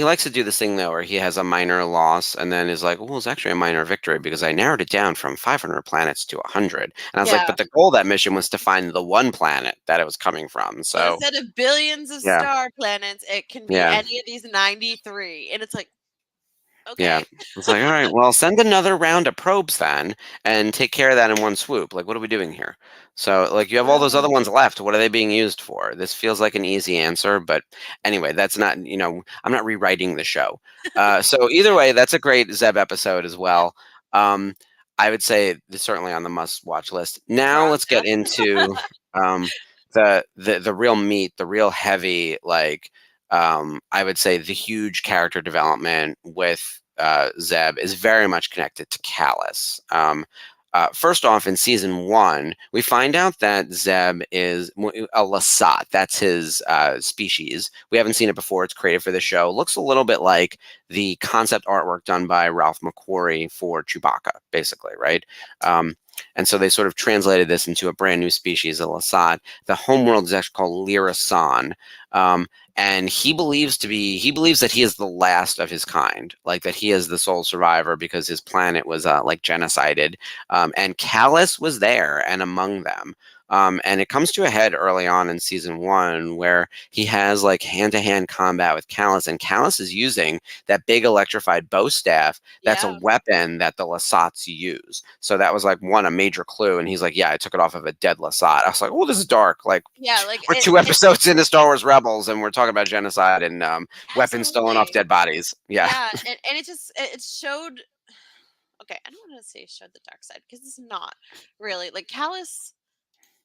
[SPEAKER 4] likes to do this thing though where he has a minor loss and then is like, well, it's actually a minor victory because I narrowed it down from 500 planets to 100. And I was like,
[SPEAKER 3] Yeah.
[SPEAKER 4] but the goal of that mission was to find the one planet that it was coming from.
[SPEAKER 3] So
[SPEAKER 4] So
[SPEAKER 3] instead of billions of
[SPEAKER 4] yeah,
[SPEAKER 3] star planets, it can be
[SPEAKER 4] yeah,
[SPEAKER 3] any of these 93. And it's like,
[SPEAKER 4] yeah.
[SPEAKER 3] okay.
[SPEAKER 4] It's like, all right, well, send another round of probes then and take care of that in one swoop. Like, what are we doing here? So, like, you have all those other ones left. What are they being used for? This feels like an easy answer, but anyway, that's not, I'm not rewriting the show. So either way, that's a great Zeb episode as well. I would say it's certainly on the must-watch list. Now let's get into the real meat, the real heavy, like, I would say the huge character development with Zeb is very much connected to Callus. First off, in season 1, we find out that Zeb is a Lasat. That's his species. We haven't seen it before. It's created for the show. Looks a little bit like the concept artwork done by Ralph McQuarrie for Chewbacca, basically, right? And so they sort of translated this into a brand new species, a Lasat. The homeworld is actually called Lyrasan. And he believes that he is the last of his kind, like that he is the sole survivor because his planet was like genocided. And Callus was there and among them. And it comes to a head early on in season 1 where he has like hand-to-hand combat with Callus, and Callus is using that big electrified bow staff. That's a weapon that the Lasats use. So that was like a major clue. And he's like, yeah, I took it off of a dead Lasat. I was like, oh, this is dark. Like,
[SPEAKER 3] Yeah, like
[SPEAKER 4] we're 2 episodes into Star Wars Rebels and we're talking about genocide and weapons stolen off dead bodies. Yeah.
[SPEAKER 3] Yeah, and it showed. Okay, I don't want to say showed the dark side because it's not really like Callus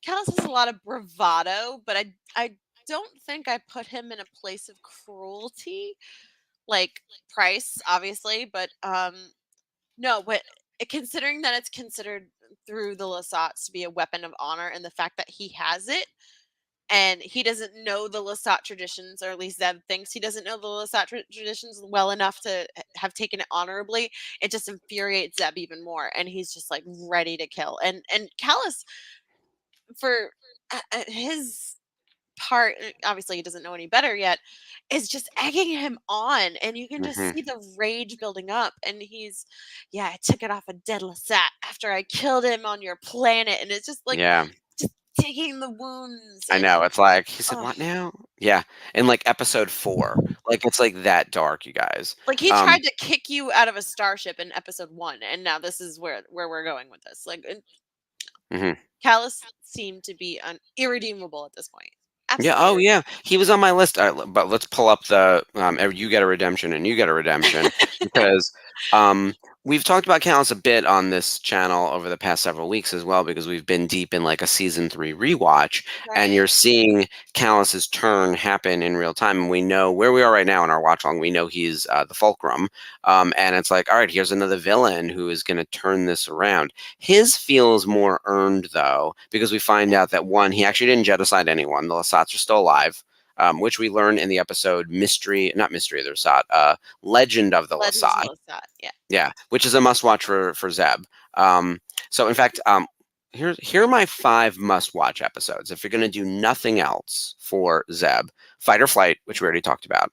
[SPEAKER 3] has a lot of bravado, but I don't think I put him in a place of cruelty, like Price, obviously, but no, but considering that it's considered through the Lasats to be a weapon of honor, and the fact that he has it, and he doesn't know the Lasat traditions, or at least Zeb thinks he doesn't know the Lasat traditions well enough to have taken it honorably. It just infuriates Zeb even more, and he's just like ready to kill. And Callus, for his part, obviously he doesn't know any better yet, is just egging him on, and you can just see the rage building up. And he's, yeah, I took it off a dead Lasat after I killed him on your planet, and it's just like,
[SPEAKER 4] Yeah.
[SPEAKER 3] just digging the wounds.
[SPEAKER 4] I know. It's like, he said, what now? Yeah. In like episode 4, Like, it's like that dark, you guys.
[SPEAKER 3] Like he tried to kick you out of a starship in episode 1, and now this is where we're going with this. Like,
[SPEAKER 4] Mhm.
[SPEAKER 3] Callus seemed to be irredeemable at this point.
[SPEAKER 4] Yeah.
[SPEAKER 3] Absolutely
[SPEAKER 4] Oh, yeah.
[SPEAKER 3] irredeemable.
[SPEAKER 4] He was on my list. But let's pull up the you get a redemption and you get a redemption because um, we've talked about Callus a bit on this channel over the past several weeks as well because we've been deep in like a season 3 rewatch, and
[SPEAKER 3] Right.
[SPEAKER 4] you're seeing Callus's turn happen in real time, and we know where we are right now in our watch along. We know he's the Fulcrum, and it's like, all right, here's another villain who is going to turn this around. His feels more earned though, because we find out that one, he actually didn't genocide anyone. The Lasats are still alive, which we learned in the episode not Mystery of the Lasat, Legend of the
[SPEAKER 3] Legends of
[SPEAKER 4] Lasat.
[SPEAKER 3] Lestat. Yeah.
[SPEAKER 4] Yeah, which is a must watch for Zeb. So in fact, here are my 5 must watch episodes. If you're going to do nothing else for Zeb: Fight or Flight, which we already talked about;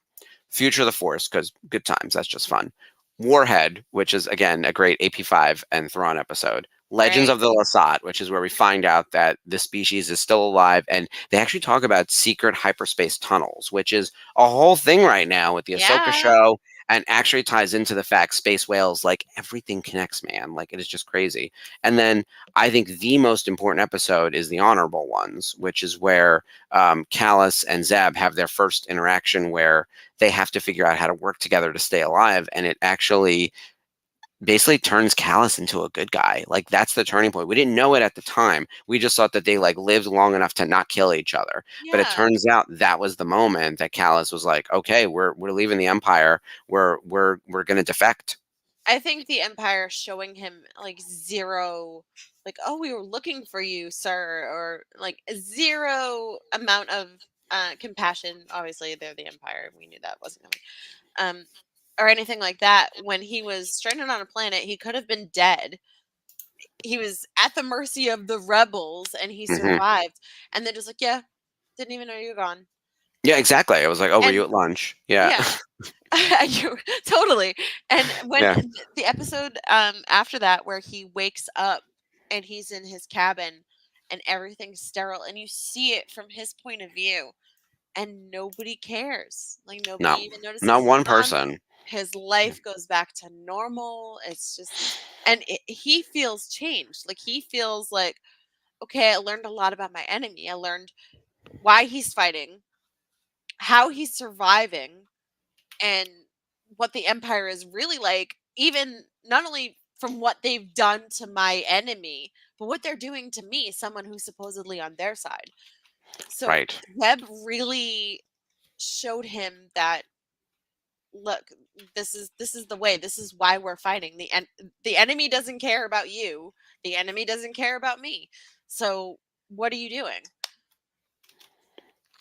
[SPEAKER 4] Future of the Force, because good times, that's just fun; Warhead, which is again a great AP5 and Thrawn episode; Legends
[SPEAKER 3] Right.
[SPEAKER 4] of the Lasat, which is where we find out that the species is still alive, and they actually talk about secret hyperspace tunnels, which is a whole thing right now with the Ahsoka
[SPEAKER 3] Yeah.
[SPEAKER 4] show, and actually ties into the fact space whales, like everything connects, man. Like it is just crazy. And then I think the most important episode is the Honorable Ones, which is where Callus and Zeb have their first interaction where they have to figure out how to work together to stay alive, and it actually basically turns Callus into a good guy. Like that's the turning point. We didn't know it at the time. We just thought that they like lived long enough to not kill each other. But it
[SPEAKER 3] Yeah.
[SPEAKER 4] turns out that was the moment that Callus was like, okay, we're leaving the Empire. We're gonna defect.
[SPEAKER 3] I think the Empire showing him like zero, like, oh, we were looking for you, sir, or like zero amount of compassion. Obviously, they're the Empire. We knew that wasn't coming. Or anything like that. When he was stranded on a planet, he could have been dead. He was at the mercy of the rebels, and he
[SPEAKER 4] Hmm.
[SPEAKER 3] survived. And they're just like, yeah, didn't even know you were gone.
[SPEAKER 4] Yeah, exactly. I was like, oh, were you
[SPEAKER 3] And
[SPEAKER 4] at lunch? Yeah.
[SPEAKER 3] yeah, totally. And when
[SPEAKER 4] Yeah.
[SPEAKER 3] the episode after that, where he wakes up and he's in his cabin and everything's sterile, and you see it from his point of view, and nobody cares. Like nobody
[SPEAKER 4] No,
[SPEAKER 3] even notices
[SPEAKER 4] not
[SPEAKER 3] he's
[SPEAKER 4] one
[SPEAKER 3] gone.
[SPEAKER 4] person.
[SPEAKER 3] His life goes back to normal. It's just, and he feels changed. Like he feels like, okay, I learned a lot about my enemy. I learned why he's fighting, how he's surviving, and what the Empire is really like, even not only from what they've done to my enemy, but what they're doing to me, someone who's supposedly on their side. So
[SPEAKER 4] Right.
[SPEAKER 3] Webb really showed him that, look, this is the way, this is why we're fighting. The enemy doesn't care about you, the enemy doesn't care about me, so what are you doing?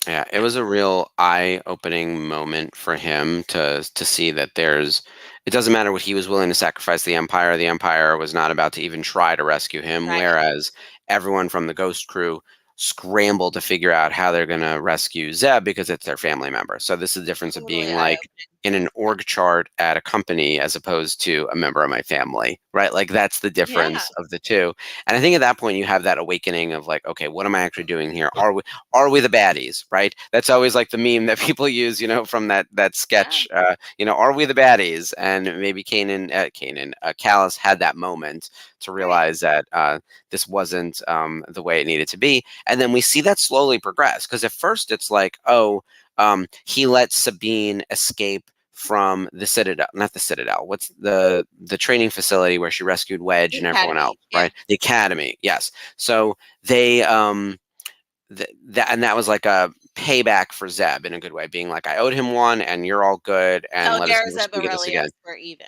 [SPEAKER 4] Yeah, it was a real eye-opening moment for him to see that it doesn't matter what he was willing to sacrifice the Empire. The Empire was not about to even try to rescue him,
[SPEAKER 3] Right.
[SPEAKER 4] whereas everyone from the Ghost crew scrambled to figure out how they're going to rescue Zeb because it's their family member. So this is the difference of
[SPEAKER 3] Totally
[SPEAKER 4] being
[SPEAKER 3] eye
[SPEAKER 4] like in an org chart at a company as opposed to a member of my family, right? Like that's the
[SPEAKER 3] yeah.
[SPEAKER 4] difference of the two. And I think at that point you have that awakening of like, okay, what am I actually doing here? Are we the baddies, right? That's always like the meme that people use, from that
[SPEAKER 3] Yeah.
[SPEAKER 4] sketch. Are we the baddies? And maybe Callus had that moment to
[SPEAKER 3] Right.
[SPEAKER 4] realize that this wasn't the way it needed to be. And then we see that slowly progress, because at first it's like, oh, he let Sabine escape from the Citadel, not the Citadel. What's the training facility where she rescued Wedge
[SPEAKER 3] The
[SPEAKER 4] and everyone
[SPEAKER 3] academy.
[SPEAKER 4] else,
[SPEAKER 3] Yeah.
[SPEAKER 4] right? The Academy, yes. So they that was like a payback for Zeb in a good way, being like, I owed him one, and you're all good, and let us
[SPEAKER 3] Elgar
[SPEAKER 4] never
[SPEAKER 3] ZEB
[SPEAKER 4] speak of this again.
[SPEAKER 3] Orellios were even.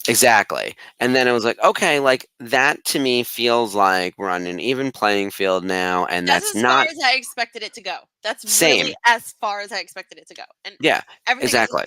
[SPEAKER 4] Exactly. And
[SPEAKER 3] Yeah.
[SPEAKER 4] then it was like, okay, like that to me feels like we're on an even playing field now, and
[SPEAKER 3] That's
[SPEAKER 4] that's
[SPEAKER 3] as far
[SPEAKER 4] not
[SPEAKER 3] as I expected it to go. That's really
[SPEAKER 4] same.
[SPEAKER 3] as far as I expected it to go. And
[SPEAKER 4] Yeah,
[SPEAKER 3] everything else
[SPEAKER 4] exactly.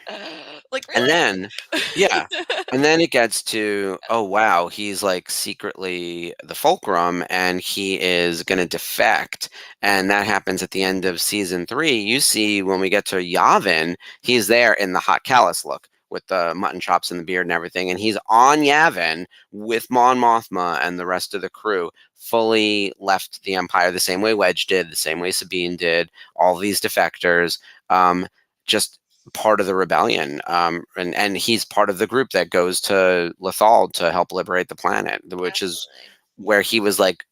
[SPEAKER 3] is like,
[SPEAKER 4] And then, yeah.
[SPEAKER 3] really?
[SPEAKER 4] And then it gets to, oh wow, he's like secretly the Fulcrum and he is going to defect. And that happens at the end of season 3. You see, when we get to Yavin, he's there in the hot callus look with the mutton chops and the beard and everything. And he's on Yavin with Mon Mothma and the rest of the crew, fully left the Empire the same way Wedge did, the same way Sabine did, all these defectors. Just part of the rebellion, and he's part of the group that goes to Lethal to help liberate the planet, which is
[SPEAKER 3] Absolutely.
[SPEAKER 4] where he was like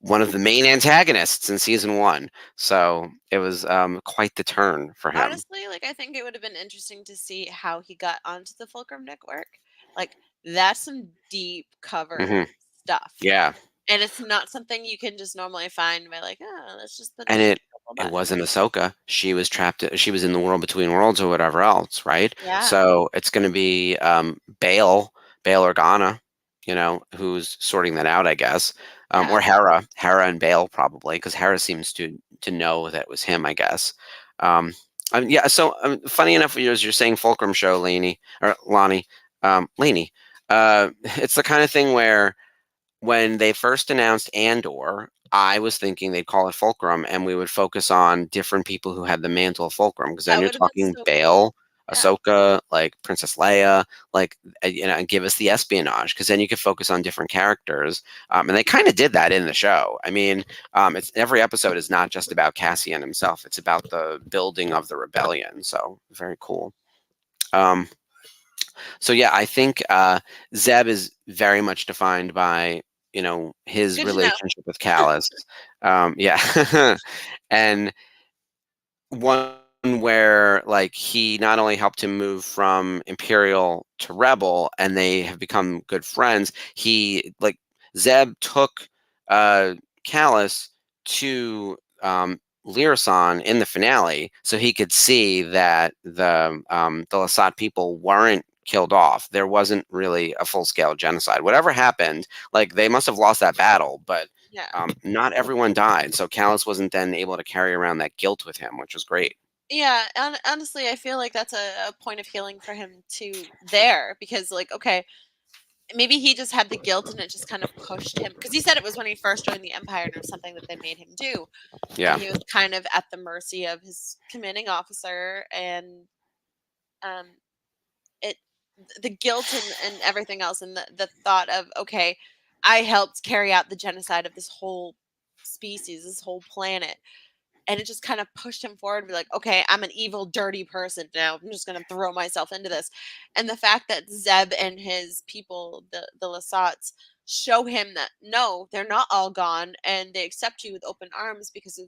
[SPEAKER 4] one of the main antagonists in season 1. So it was quite the turn for him.
[SPEAKER 3] Honestly, like I think it would have been interesting to see how he got onto the Fulcrum Network. Like that's some deep cover
[SPEAKER 4] Hmm.
[SPEAKER 3] stuff.
[SPEAKER 4] Yeah,
[SPEAKER 3] And it's not something you can just normally find by like, oh, let's just put
[SPEAKER 4] and
[SPEAKER 3] in a
[SPEAKER 4] it
[SPEAKER 3] couple
[SPEAKER 4] it
[SPEAKER 3] buttons.
[SPEAKER 4] wasn't Ahsoka. She was trapped. She was in the world between worlds or whatever else, right?
[SPEAKER 3] Yeah.
[SPEAKER 4] So it's going to be Bail Organa, who's sorting that out, I guess,
[SPEAKER 3] Yeah.
[SPEAKER 4] or Hera and Bail probably, because Hera seems to know that it was him, I guess. Yeah. So funny enough, as you're saying, Fulcrum show, Laney or Lonnie, Laney. It's the kind of thing where when they first announced Andor, I was thinking they'd call it Fulcrum, and we would focus on different people who had the mantle of Fulcrum. Because then
[SPEAKER 3] That
[SPEAKER 4] you're
[SPEAKER 3] would have been
[SPEAKER 4] talking
[SPEAKER 3] so cool.
[SPEAKER 4] Bail,
[SPEAKER 3] Yeah.
[SPEAKER 4] Ahsoka, like Princess Leia, like and give us the espionage. Because then you could focus on different characters, and they kind of did that in the show. I mean, it's every episode is not just about Cassian himself; it's about the building of the rebellion. So very cool. Um, so yeah, I think Zeb is very much defined by his
[SPEAKER 3] Good to know.
[SPEAKER 4] relationship with Callus. Yeah, and one where like he not only helped him move from Imperial to Rebel, and they have become good friends. He like Zeb took Callus to Lyrasan in the finale, so he could see that the Lasat people weren't killed off. There wasn't really a full scale genocide. Whatever happened, like they must have lost that battle, but
[SPEAKER 3] Yeah.
[SPEAKER 4] not everyone died. So Callus wasn't then able to carry around that guilt with him, which was great.
[SPEAKER 3] Yeah, and honestly, I feel like that's a point of healing for him too there because like okay, maybe he just had the guilt and it just kind of pushed him because he said it was when he first joined the empire and it was something that they made him do and
[SPEAKER 4] Yeah.
[SPEAKER 3] he was kind of at the mercy of his commanding officer and um it the guilt and everything else and the thought of okay, I helped carry out the genocide of this whole species, this whole planet, and it just kind of pushed him forward to be like, okay, I'm an evil, dirty person now. I'm just gonna throw myself into this. And the fact that Zeb and his people, the Lasats, show him that no, they're not all gone and they accept you with open arms because of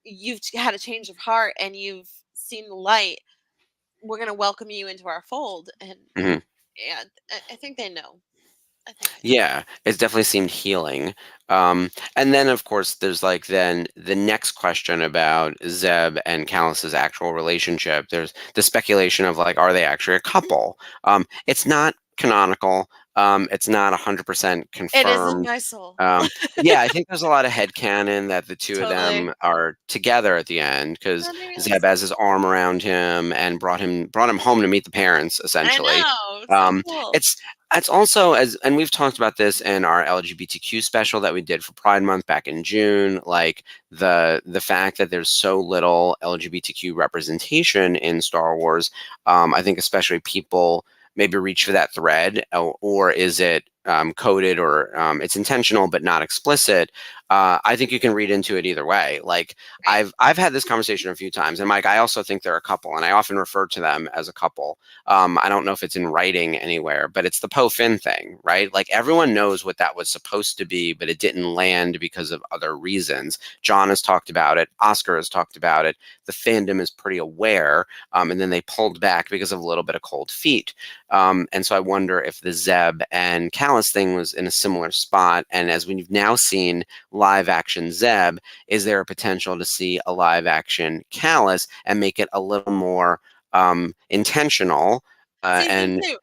[SPEAKER 3] you've had a change of heart and you've seen the light. We're gonna welcome you into our fold. And
[SPEAKER 4] Mhm.
[SPEAKER 3] yeah, I think they know. I think they know.
[SPEAKER 4] Yeah, it's definitely seemed healing. And then, of course, there's like then the next question about Zeb and Callus's actual relationship. There's the speculation of like, are they actually a couple? It's not canonical. It's not 100%
[SPEAKER 3] It is in
[SPEAKER 4] confirmed.
[SPEAKER 3] my soul.
[SPEAKER 4] Um, yeah, I think there's a lot of headcanon that the two of
[SPEAKER 3] Totally.
[SPEAKER 4] them are together at the end because
[SPEAKER 3] Oh, maybe
[SPEAKER 4] Zeb
[SPEAKER 3] that's
[SPEAKER 4] has his arm around him and brought him home to meet the parents,
[SPEAKER 3] I
[SPEAKER 4] essentially.
[SPEAKER 3] know. It's so
[SPEAKER 4] Um,
[SPEAKER 3] cool.
[SPEAKER 4] it's also and we've talked about this in our LGBTQ special that we did for Pride Month back in June, like the fact that there's so little LGBTQ representation in Star Wars. I think especially people maybe reach for that thread, or is it coded or it's intentional but not explicit? I think you can read into it either way. Like
[SPEAKER 3] Right.
[SPEAKER 4] I've had this conversation a few times, and Mike, I also think they're a couple, and I often refer to them as a couple. I don't know if it's in writing anywhere, but it's the Poe Finn thing, right? Like everyone knows what that was supposed to be, but it didn't land because of other reasons. John has talked about it. Oscar has talked about it. The fandom is pretty aware, and then they pulled back because of a little bit of cold feet. And so I wonder if the Zeb and Callus thing was in a similar spot. And as we've now seen live action Zeb, is there a potential to see a live action Callus and make it a little more intentional
[SPEAKER 3] Season
[SPEAKER 4] and
[SPEAKER 3] 2.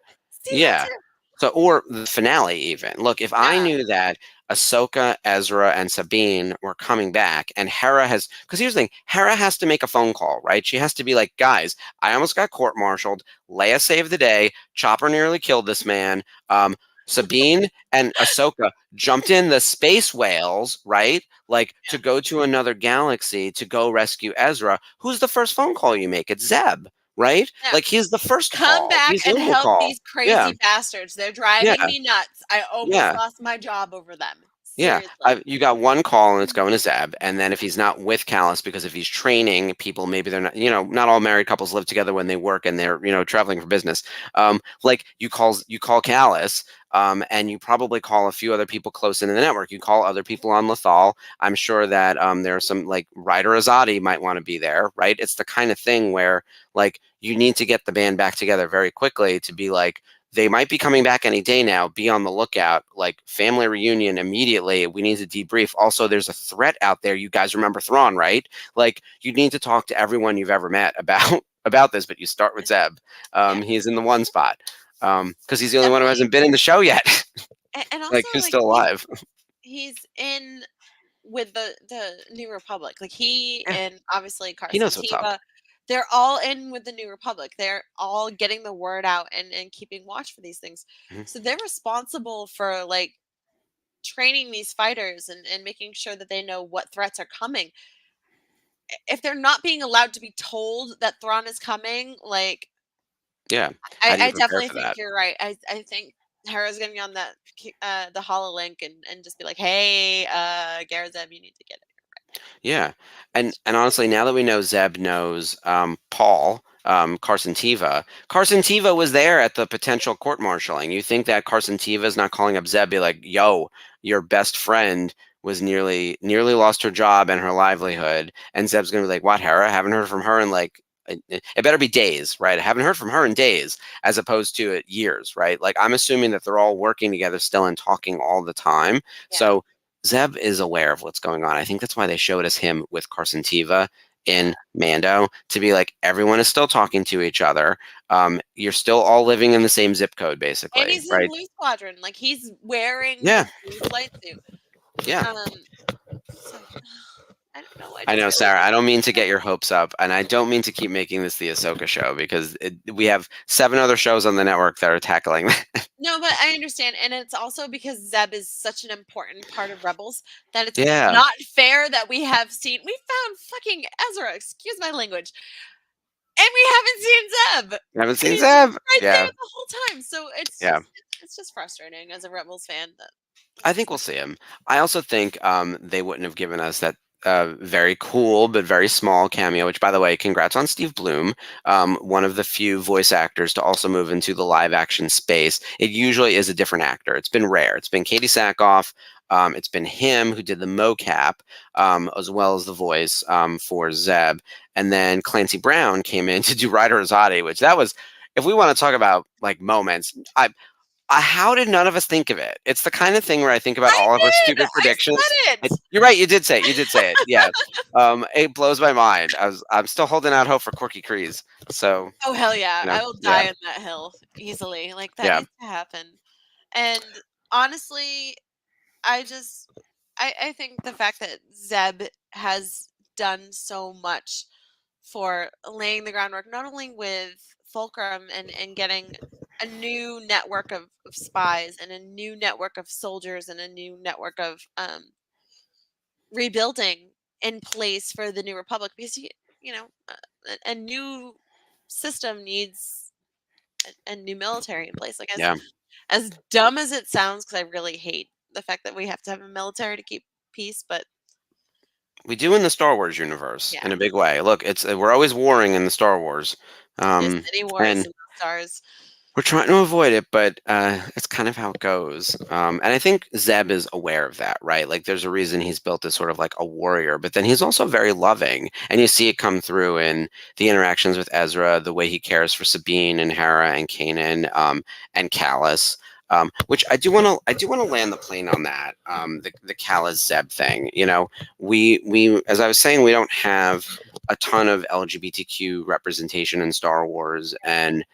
[SPEAKER 3] Season
[SPEAKER 4] yeah.
[SPEAKER 3] 2.
[SPEAKER 4] So, or the finale, even. Look, if I
[SPEAKER 3] Yeah.
[SPEAKER 4] knew that Ahsoka, Ezra, and Sabine were coming back, and Hera has, because here's the thing, Hera has to make a phone call, right? She has to be like, guys, I almost got court-martialed. Leia saved the day. Chopper nearly killed this man. Sabine and Ahsoka jumped in the space whales, right? Like to go to another galaxy to go rescue Ezra. Who's the first phone call you make? It's Zeb, right?
[SPEAKER 3] Yeah.
[SPEAKER 4] Like he's the first
[SPEAKER 3] Come
[SPEAKER 4] call.
[SPEAKER 3] back
[SPEAKER 4] He's
[SPEAKER 3] and
[SPEAKER 4] in the
[SPEAKER 3] help
[SPEAKER 4] call.
[SPEAKER 3] these
[SPEAKER 4] Yeah.
[SPEAKER 3] crazy bastards. They're driving
[SPEAKER 4] Yeah.
[SPEAKER 3] me nuts. I almost
[SPEAKER 4] Yeah.
[SPEAKER 3] lost my job over them.
[SPEAKER 4] Yeah,
[SPEAKER 3] Seriously.
[SPEAKER 4] you got one call and it's going to Zeb, and then if he's not with Callus, because if he's training people, maybe they're not, not all married couples live together when they work and they're, traveling for business. Like you call Callus, and you probably call a few other people close into the network. You call other people on Lethal. I'm sure that there are some like Ryder Azadi might want to be there, right? It's the kind of thing where like you need to get the band back together very quickly to be like, they might be coming back any day now. Be on the lookout. Like family reunion immediately. We need to debrief. Also, there's a threat out there. You guys remember Thrawn, right? Like you need to talk to everyone you've ever met about about this. But you start with Zeb.
[SPEAKER 3] Yeah.
[SPEAKER 4] He's in the one spot because he's the only one who
[SPEAKER 3] Definitely.
[SPEAKER 4] hasn't been in the show yet.
[SPEAKER 3] And
[SPEAKER 4] Like
[SPEAKER 3] also
[SPEAKER 4] who's
[SPEAKER 3] like
[SPEAKER 4] still alive?
[SPEAKER 3] he's in with the New Republic. Like he
[SPEAKER 4] Yeah,
[SPEAKER 3] and obviously
[SPEAKER 4] he
[SPEAKER 3] Carson
[SPEAKER 4] knows what's up.
[SPEAKER 3] Teva, they're all in with the New Republic. They're all getting the word out and keeping watch for these things.
[SPEAKER 4] Mhm.
[SPEAKER 3] So they're responsible for like training these fighters and making sure that they know what threats are coming. If they're not being allowed to be told that Thrawn is coming, like
[SPEAKER 4] Yeah. How do you
[SPEAKER 3] I
[SPEAKER 4] prepare
[SPEAKER 3] definitely
[SPEAKER 4] for
[SPEAKER 3] think
[SPEAKER 4] that?
[SPEAKER 3] you're right. I think Hera's gonna be on that the HoloLink and just be like, hey, Garazeb, you need to get it.
[SPEAKER 4] Yeah, and honestly, now that we know Zeb knows Paul, Carson Teva. Carson Teva was there at the potential court martialing. You think that Carson Teva is not calling up Zeb, be like, "Yo, your best friend was nearly lost her job and her livelihood," and Zeb's gonna be like, "What, Hera? Haven't heard from her in like." It better be days, right? I haven't heard from her in days, as opposed to years, right? Like I'm assuming that they're all working together still and talking all the time.
[SPEAKER 3] Yeah.
[SPEAKER 4] So Zeb is aware of what's going on. I think that's why they showed us him with Carson Teva
[SPEAKER 3] Yeah.
[SPEAKER 4] in Mando to be like, everyone is still talking to each other. You're still all living in the same zip code,
[SPEAKER 3] And
[SPEAKER 4] basically,
[SPEAKER 3] he's in
[SPEAKER 4] right?
[SPEAKER 3] Blue Squadron. Like he's wearing
[SPEAKER 4] Yeah,
[SPEAKER 3] the blue flight suit.
[SPEAKER 4] yeah.
[SPEAKER 3] So I don't know. I
[SPEAKER 4] I
[SPEAKER 3] just
[SPEAKER 4] know,
[SPEAKER 3] really
[SPEAKER 4] Sarah. I don't mean to
[SPEAKER 3] hope.
[SPEAKER 4] get your hopes up, and I don't mean to keep making this the Ahsoka show because we have 7 other shows on the network that are tackling that.
[SPEAKER 3] No, but I understand, and it's also because Zeb is such an important part of Rebels that it's
[SPEAKER 4] Yeah,
[SPEAKER 3] not fair that we have seen. We found fucking Ezra. Excuse my language. And we haven't seen Zeb.
[SPEAKER 4] I haven't
[SPEAKER 3] And
[SPEAKER 4] seen
[SPEAKER 3] he's
[SPEAKER 4] Zeb.
[SPEAKER 3] right there
[SPEAKER 4] Yeah,
[SPEAKER 3] the whole time. So
[SPEAKER 4] yeah.
[SPEAKER 3] it's just frustrating as a Rebels fan that
[SPEAKER 4] I think we'll see him. I also think they wouldn't have given us that very cool but very small cameo. Which, by the way, congrats on Steve Bloom, one of the few voice actors to also move into the live action space. It usually is a different actor. It's been rare. It's been Katie Sackhoff. It's been him who did the mocap, as well as the voice for Zeb, and then Clancy Brown came in to do Ryder Azadi, which that was. If we want to talk about like moments, how did none of us think of it? It's the kind of thing where I think about
[SPEAKER 3] I
[SPEAKER 4] all of our
[SPEAKER 3] did.
[SPEAKER 4] stupid
[SPEAKER 3] I
[SPEAKER 4] predictions.
[SPEAKER 3] said it.
[SPEAKER 4] You're right. You did say it. You did say it. Yeah. It blows my mind. I'm still holding out hope for Corky Kreese. So,
[SPEAKER 3] Oh hell yeah. I will
[SPEAKER 4] yeah,
[SPEAKER 3] die on that hill easily. Like that
[SPEAKER 4] yeah.
[SPEAKER 3] needs to happen. And honestly, I just I think the fact that Zeb has done so much for laying the groundwork, not only with Fulcrum and getting a new network of spies and a new network of soldiers and a new network of rebuilding in place for the New Republic, because you know a new system needs a new military in place. Like
[SPEAKER 4] Yeah.
[SPEAKER 3] as dumb as it sounds, because I really hate the fact that we have to have a military to keep peace, but
[SPEAKER 4] We do in the Star Wars universe
[SPEAKER 3] yeah,
[SPEAKER 4] in a big way. Look, it's we're always warring in the Star Wars.
[SPEAKER 3] yes,
[SPEAKER 4] Um,
[SPEAKER 3] any wars
[SPEAKER 4] and
[SPEAKER 3] in the stars.
[SPEAKER 4] we're trying to avoid it, but it's kind of how it goes. And I think Zeb is aware of that, right? Like, there's a reason he's built as sort of like a warrior, but then he's also very loving, and you see it come through in the interactions with Ezra, the way he cares for Sabine and Hera and Kanan, and Callus. Which I do want to land the plane on that. The Callus Zeb thing. We as I was saying, we don't have a ton of LGBTQ representation in Star Wars, and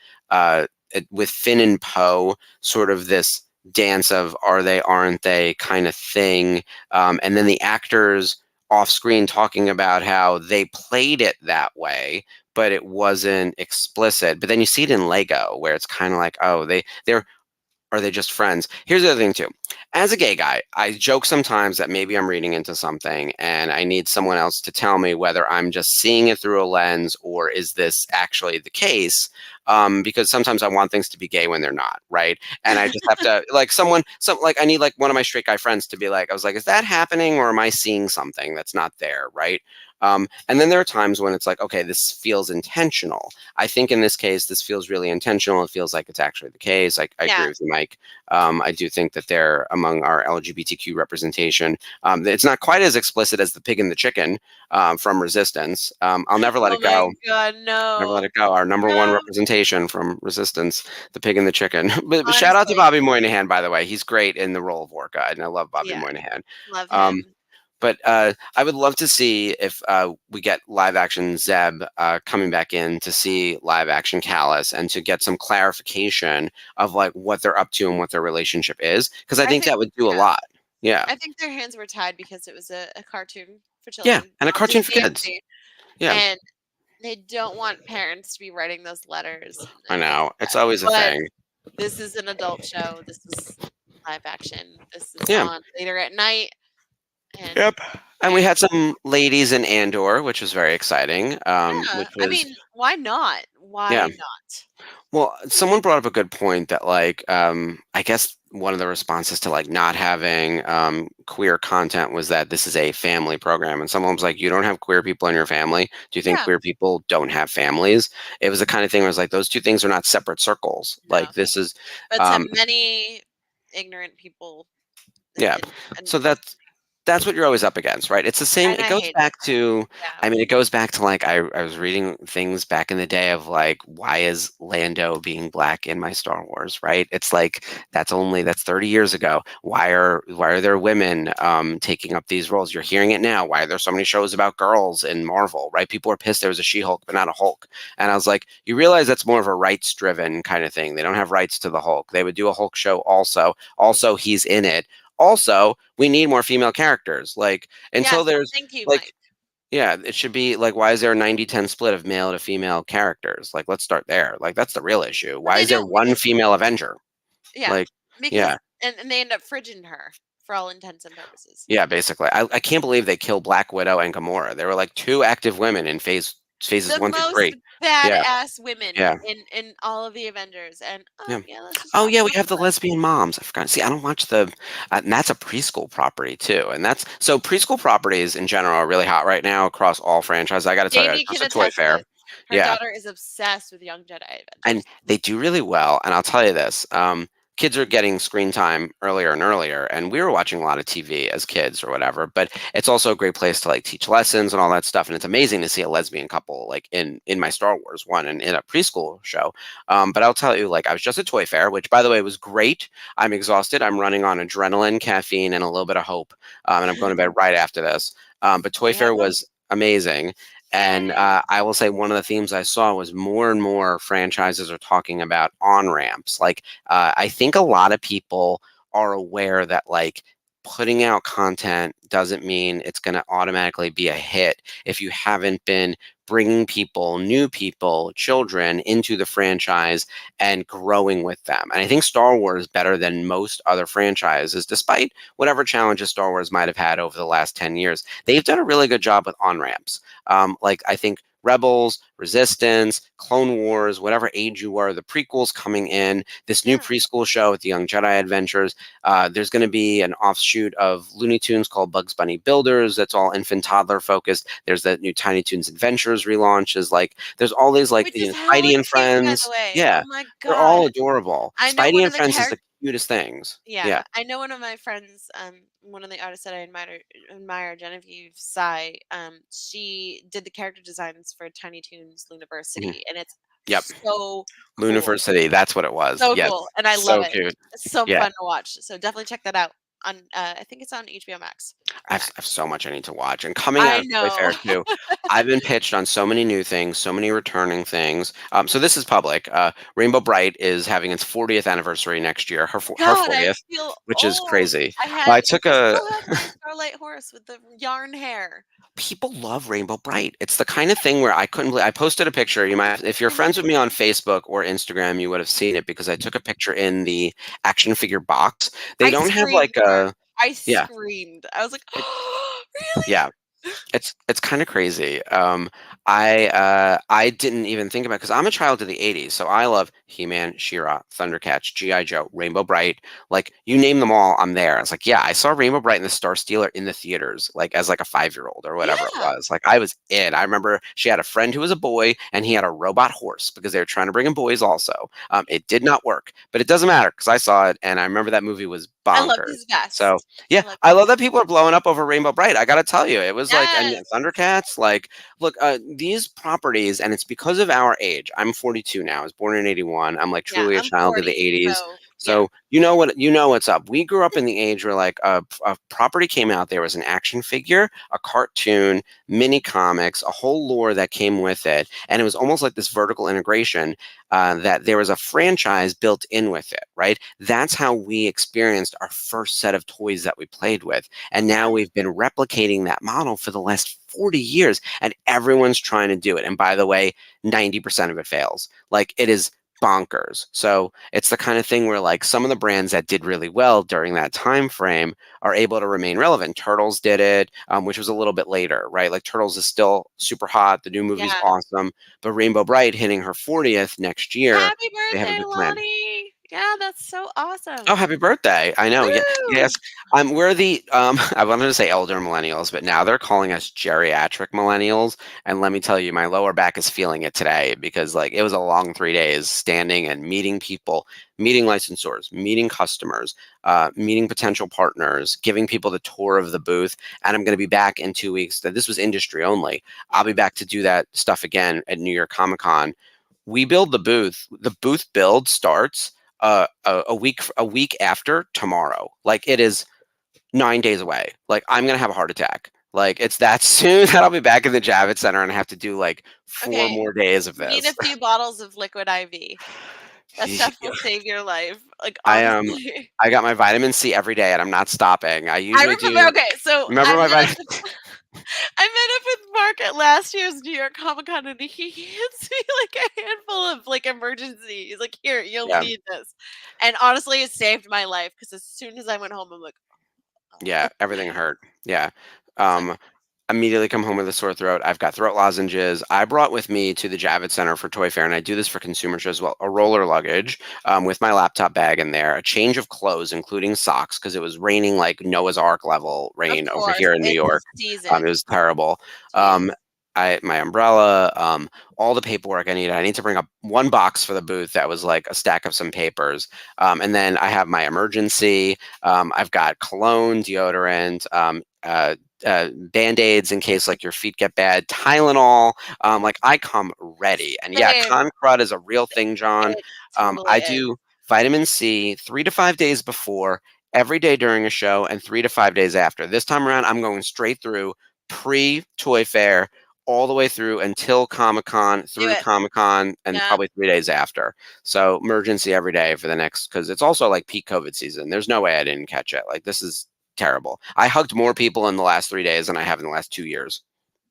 [SPEAKER 4] with Finn and Poe, sort of this dance of are they, aren't they kind of thing. And then the actors off screen talking about how they played it that way, but it wasn't explicit. But then you see it in Lego where it's kind of like, oh, they're are they just friends? Here's the other thing too. As a gay guy, I joke sometimes that maybe I'm reading into something and I need someone else to tell me whether I'm just seeing it through a lens or is this actually the case. because sometimes I want things to be gay when they're not, right? And I just have to like I need like one of my straight guy friends to be like, I was like, is that happening or am I seeing something that's not there, right? And then there are times when it's like, okay, this feels intentional. I think in this case, this feels really intentional. It feels like it's actually the case. I agree
[SPEAKER 3] Yeah.
[SPEAKER 4] with you, Mike. I do think that they're among our LGBTQ representation. It's not quite as explicit as the pig and the chicken from Resistance. I'll never let
[SPEAKER 3] Oh
[SPEAKER 4] it
[SPEAKER 3] my
[SPEAKER 4] go.
[SPEAKER 3] God,
[SPEAKER 4] Never let
[SPEAKER 3] no.
[SPEAKER 4] it go. Our number one
[SPEAKER 3] No.
[SPEAKER 4] representation from Resistance, the pig and the chicken. But shout out to
[SPEAKER 3] Honestly.
[SPEAKER 4] Bobby Moynihan, by the way. He's great in the role of Orca, and I love Bobby
[SPEAKER 3] Yeah.
[SPEAKER 4] Moynihan.
[SPEAKER 3] Love
[SPEAKER 4] Um,
[SPEAKER 3] him.
[SPEAKER 4] but I would love to see if we get live action Zeb coming back in to see live action Callus and to get some clarification of like what they're up to and what their relationship is, because I think that would do a
[SPEAKER 3] yeah.
[SPEAKER 4] lot. Yeah,
[SPEAKER 3] I think their hands were tied because it was a cartoon for
[SPEAKER 4] yeah,
[SPEAKER 3] children
[SPEAKER 4] and a
[SPEAKER 3] on
[SPEAKER 4] cartoon for
[SPEAKER 3] Disney
[SPEAKER 4] kids.
[SPEAKER 3] XD,
[SPEAKER 4] Yeah,
[SPEAKER 3] and they don't want parents to be writing those letters.
[SPEAKER 4] I
[SPEAKER 3] And
[SPEAKER 4] know it's always a
[SPEAKER 3] but
[SPEAKER 4] thing.
[SPEAKER 3] this is an adult show. This is live action. This is
[SPEAKER 4] Yeah.
[SPEAKER 3] on later at night. And
[SPEAKER 4] Yep. And we
[SPEAKER 3] parents,
[SPEAKER 4] had some ladies in Andor, which was very exciting.
[SPEAKER 3] yeah.
[SPEAKER 4] Which
[SPEAKER 3] I
[SPEAKER 4] was
[SPEAKER 3] mean, why not?
[SPEAKER 4] yeah.
[SPEAKER 3] Why not?
[SPEAKER 4] Well, someone brought up a good point that like I guess one of the responses to like not having queer content was that this is a family program, and someone was like, "You don't have queer people in your family. Do you think
[SPEAKER 3] Yeah.
[SPEAKER 4] queer people don't have families?" It was the kind of thing where it's like those two things are not separate circles.
[SPEAKER 3] No.
[SPEAKER 4] Like this is
[SPEAKER 3] But to
[SPEAKER 4] um,
[SPEAKER 3] many ignorant people,
[SPEAKER 4] yeah.
[SPEAKER 3] and
[SPEAKER 4] So that's what you're always up against, right? It's the same. It
[SPEAKER 3] I
[SPEAKER 4] goes
[SPEAKER 3] hate it.
[SPEAKER 4] back to,
[SPEAKER 3] Yeah.
[SPEAKER 4] I mean, it goes back to like I was reading things back in the day of like, why is Lando being black in my Star Wars, right? It's like that's 30 years ago. Why are there women taking up these roles? You're hearing it now. Why are there so many shows about girls in Marvel, right? People are pissed there was a She-Hulk, but not a Hulk. And I was like, you realize that's more of a rights-driven kind of thing. They don't have rights to the Hulk. They would do a Hulk show also. Also, he's in it. Also, we need more female characters. Like until
[SPEAKER 3] Yes,
[SPEAKER 4] there's
[SPEAKER 3] thank you,
[SPEAKER 4] like
[SPEAKER 3] Mike.
[SPEAKER 4] yeah, it should be like why is there a 90-10 split of male to female characters? Like let's start there. Like that's the real issue.
[SPEAKER 3] But
[SPEAKER 4] Why
[SPEAKER 3] they
[SPEAKER 4] is there
[SPEAKER 3] don't
[SPEAKER 4] one
[SPEAKER 3] because
[SPEAKER 4] female Avenger?
[SPEAKER 3] yeah,
[SPEAKER 4] Like
[SPEAKER 3] because
[SPEAKER 4] yeah.
[SPEAKER 3] and they end up fridging her for all intents and purposes.
[SPEAKER 4] Yeah, basically. I can't believe they killed Black Widow and Gamora. There were like two active women in phases
[SPEAKER 3] The
[SPEAKER 4] 1 through
[SPEAKER 3] most
[SPEAKER 4] 3. Yeah.
[SPEAKER 3] badass women
[SPEAKER 4] Yeah.
[SPEAKER 3] in all of the Avengers, and
[SPEAKER 4] Yeah.
[SPEAKER 3] yeah, let's just
[SPEAKER 4] Oh
[SPEAKER 3] drop
[SPEAKER 4] yeah,
[SPEAKER 3] them
[SPEAKER 4] we
[SPEAKER 3] off
[SPEAKER 4] have
[SPEAKER 3] the
[SPEAKER 4] the
[SPEAKER 3] list.
[SPEAKER 4] lesbian moms. I forgot. See, I don't watch the, and that's a preschool property too. And that's so preschool properties in general are really hot right now across all franchises. I got to tell you,
[SPEAKER 3] Jamie
[SPEAKER 4] just
[SPEAKER 3] can
[SPEAKER 4] a toy
[SPEAKER 3] attest to
[SPEAKER 4] fair.
[SPEAKER 3] this. Her
[SPEAKER 4] Yeah,
[SPEAKER 3] daughter is obsessed with Young Jedi
[SPEAKER 4] and
[SPEAKER 3] Avengers.
[SPEAKER 4] they do really well. And I'll tell you this: kids are getting screen time earlier and earlier, and we were watching a lot of TV as kids or whatever. But it's also a great place to like teach lessons and all that stuff. And it's amazing to see a lesbian couple like in my Star Wars one and in a preschool show. But I'll tell you, like I was just at Toy Fair, which by the way was great. I'm exhausted. I'm running on adrenaline, caffeine, and a little bit of hope. And I'm going to bed right after this. But Toy
[SPEAKER 3] We have
[SPEAKER 4] Fair
[SPEAKER 3] hope.
[SPEAKER 4] was amazing. And
[SPEAKER 3] Yay.
[SPEAKER 4] I will say one of the themes I saw was more and more franchises are talking about on ramps. Like, I think a lot of people are aware that, like, putting out content doesn't mean it's going to automatically be a hit if you haven't been bringing people, new people, children into the franchise and growing with them. And I think Star Wars, better than most other franchises, despite whatever challenges Star Wars might have had over the last 10 years, they've done a really good job with on ramps. Like I think Rebels, Resistance, Clone Wars, whatever age you were, the prequels coming in, this new
[SPEAKER 3] Yeah.
[SPEAKER 4] preschool show with the Young Jedi Adventures. There's going to be an offshoot of Looney Tunes called Bugs Bunny Builders that's all infant toddler focused. There's that new Tiny Toons Adventures relaunch. Is like there's all these like
[SPEAKER 3] Which is hella
[SPEAKER 4] Spidey and
[SPEAKER 3] cute, by
[SPEAKER 4] Friends.
[SPEAKER 3] the way.
[SPEAKER 4] Yeah,
[SPEAKER 3] Oh my
[SPEAKER 4] they're all
[SPEAKER 3] God.
[SPEAKER 4] adorable.
[SPEAKER 3] I know
[SPEAKER 4] Spidey
[SPEAKER 3] one
[SPEAKER 4] and
[SPEAKER 3] of the
[SPEAKER 4] Friends is the
[SPEAKER 3] characters.
[SPEAKER 4] cutest things.
[SPEAKER 3] Yeah,
[SPEAKER 4] Yeah.
[SPEAKER 3] I know one of my friends, one of the artists that I admire, Genevieve Sai. She did the character designs for Tiny Toons
[SPEAKER 4] Mhm.
[SPEAKER 3] University, and it's
[SPEAKER 4] Yep.
[SPEAKER 3] so cool.
[SPEAKER 4] University. That's what it was.
[SPEAKER 3] So
[SPEAKER 4] Yes.
[SPEAKER 3] cool, and I love
[SPEAKER 4] So
[SPEAKER 3] it.
[SPEAKER 4] cute.
[SPEAKER 3] It's so
[SPEAKER 4] Yeah.
[SPEAKER 3] fun to watch. So definitely check that out on. I think it's on HBO Max. Or
[SPEAKER 4] I have
[SPEAKER 3] Max.
[SPEAKER 4] so much I need to watch. And coming out
[SPEAKER 3] I
[SPEAKER 4] of Toy
[SPEAKER 3] know.
[SPEAKER 4] Fair too, I've been pitched on so many new things, so many returning things. So this is public. Rainbow Bright is having its 40th anniversary next year, her
[SPEAKER 3] God, I
[SPEAKER 4] 40th,
[SPEAKER 3] feel
[SPEAKER 4] which is
[SPEAKER 3] old.
[SPEAKER 4] crazy.
[SPEAKER 3] I
[SPEAKER 4] I
[SPEAKER 3] had.
[SPEAKER 4] took
[SPEAKER 3] I
[SPEAKER 4] a
[SPEAKER 3] still have my Starlight horse with the yarn hair.
[SPEAKER 4] people love Rainbow Bright. It's the kind of thing where I couldn't believe I posted a picture. You might, if you're
[SPEAKER 3] I know.
[SPEAKER 4] friends with me on Facebook or Instagram, you would have seen it because I took a picture in the action figure box. They
[SPEAKER 3] I
[SPEAKER 4] don't have
[SPEAKER 3] screamed,
[SPEAKER 4] like
[SPEAKER 3] Mark.
[SPEAKER 4] a
[SPEAKER 3] I
[SPEAKER 4] yeah.
[SPEAKER 3] screamed. I was like,
[SPEAKER 4] It,
[SPEAKER 3] "Oh, really?"
[SPEAKER 4] yeah. It's kind of crazy. I didn't even think about because I'm a child of the '80s, so I love He-Man, She-Ra, Thundercats, GI Joe, Rainbow Bright. Like you name them all, I'm there. It's like, yeah, I saw Rainbow Bright and the Star Stealer in the theaters, like as like a 5-year-old or whatever it
[SPEAKER 3] Yeah,
[SPEAKER 4] was. Like I was in. I remember she had a friend who was a boy, and he had a robot horse because they were trying to bring in boys also. It did not work, but it doesn't matter because I saw it, and I remember that movie was
[SPEAKER 3] I love
[SPEAKER 4] bonkers.
[SPEAKER 3] these
[SPEAKER 4] So
[SPEAKER 3] vests.
[SPEAKER 4] yeah,
[SPEAKER 3] I love
[SPEAKER 4] I
[SPEAKER 3] these
[SPEAKER 4] love that
[SPEAKER 3] vests.
[SPEAKER 4] people are blowing up over Rainbow Bright. I gotta tell you, it was like, and yeah,
[SPEAKER 3] Yes.
[SPEAKER 4] Thundercats, like, look, these properties, and it's because of our age. I'm 42 now. I was born in '81. I'm like
[SPEAKER 3] Yeah,
[SPEAKER 4] truly a
[SPEAKER 3] I'm
[SPEAKER 4] child of the
[SPEAKER 3] 40,
[SPEAKER 4] '80s.
[SPEAKER 3] so yeah.
[SPEAKER 4] So you know what's up. We grew up in the age where like a property came out. There was an action figure, a cartoon, mini comics, a whole lore that came with it, and it was almost like this vertical integration that there was a franchise built in with it, right? That's how we experienced our first set of toys that we played with. And
[SPEAKER 3] Yeah.
[SPEAKER 4] now we've been replicating that model for the last 40 years, and everyone's trying to do it. And by the way, 90% of it fails. Like it is bonkers. So it's the kind of thing where like some of the brands that did really well during that time frame are able to remain relevant. Turtles did it, which was a little bit later, right? Like Turtles is still super hot. The new movie's
[SPEAKER 3] Yeah.
[SPEAKER 4] awesome, but Rainbow Bright hitting her 40th next year,
[SPEAKER 3] Happy
[SPEAKER 4] they have a
[SPEAKER 3] birthday,
[SPEAKER 4] big plan.
[SPEAKER 3] Lonnie. Yeah, that's so
[SPEAKER 4] Oh,
[SPEAKER 3] awesome.
[SPEAKER 4] happy birthday. I know. Yeah.
[SPEAKER 3] Woo!
[SPEAKER 4] Yes. We're the I wanted to say elder millennials, but now they're calling us geriatric millennials. And let me tell you, my lower back is feeling it today because like it was a long 3 days standing and meeting people, meeting licensors, meeting customers, meeting potential partners, giving people the tour of the booth. And I'm going to be back in 2 weeks. This was industry only. I'll
[SPEAKER 3] Yeah.
[SPEAKER 4] be back to do that stuff again at New York Comic Con. We build the booth. The booth build starts a week after tomorrow. Like it is 9 days away. Like I'm gonna have a heart attack. Like it's that soon that I'll be back in the Javits Center and have to do like 4 more days of
[SPEAKER 3] You need a
[SPEAKER 4] this.
[SPEAKER 3] few bottles of liquid IV. That stuff will save your life, like,
[SPEAKER 4] I
[SPEAKER 3] honestly.
[SPEAKER 4] I got my vitamin C every day and I'm not stopping. I
[SPEAKER 3] I
[SPEAKER 4] usually
[SPEAKER 3] remember
[SPEAKER 4] do.
[SPEAKER 3] okay, so
[SPEAKER 4] Remember my vitamin.
[SPEAKER 3] I met up with Mark at last year's New York Comic Con, and he hands me, like, a handful of, like, emergency he's like, "Here, you'll
[SPEAKER 4] Yeah,
[SPEAKER 3] need this." And honestly, it saved my life because as soon as I went home, I'm like,
[SPEAKER 4] yeah,
[SPEAKER 3] "Oh."
[SPEAKER 4] everything hurt. Yeah.
[SPEAKER 3] So
[SPEAKER 4] Um, immediately come home with a sore throat. I've got throat lozenges. I brought with me to the Javits Center for Toy Fair, and I do this for consumer shows as well, a roller luggage with my laptop bag in there, a change of clothes, including socks, because it was raining like Noah's Ark level
[SPEAKER 3] of
[SPEAKER 4] rain over
[SPEAKER 3] course,
[SPEAKER 4] here in New
[SPEAKER 3] it's the
[SPEAKER 4] York. It
[SPEAKER 3] season.
[SPEAKER 4] was terrible.
[SPEAKER 3] Jeez.
[SPEAKER 4] Um, my umbrella, all the paperwork I need. I need to bring up one box for the booth that was like a stack of some papers. And then I have my emergency. I've got cologne, deodorant, band-aids in case like your feet get bad, Tylenol. Like I come ready. And yeah,
[SPEAKER 3] Same.
[SPEAKER 4] con crud is a real thing, John.
[SPEAKER 3] It totally
[SPEAKER 4] I
[SPEAKER 3] is.
[SPEAKER 4] do vitamin C 3 to 5 days before, every day during a show, and 3 to 5 days after. This time around, I'm going straight through pre-Toy Fair all the way through until Comic Con,
[SPEAKER 3] Do
[SPEAKER 4] through
[SPEAKER 3] it.
[SPEAKER 4] Comic Con, and
[SPEAKER 3] Yeah.
[SPEAKER 4] probably 3 days after. So emergency every day for the next, because it's also like peak COVID season. There's no way I didn't catch it. Like this is terrible. I hugged more people in the last 3 days than I have in the last 2 years.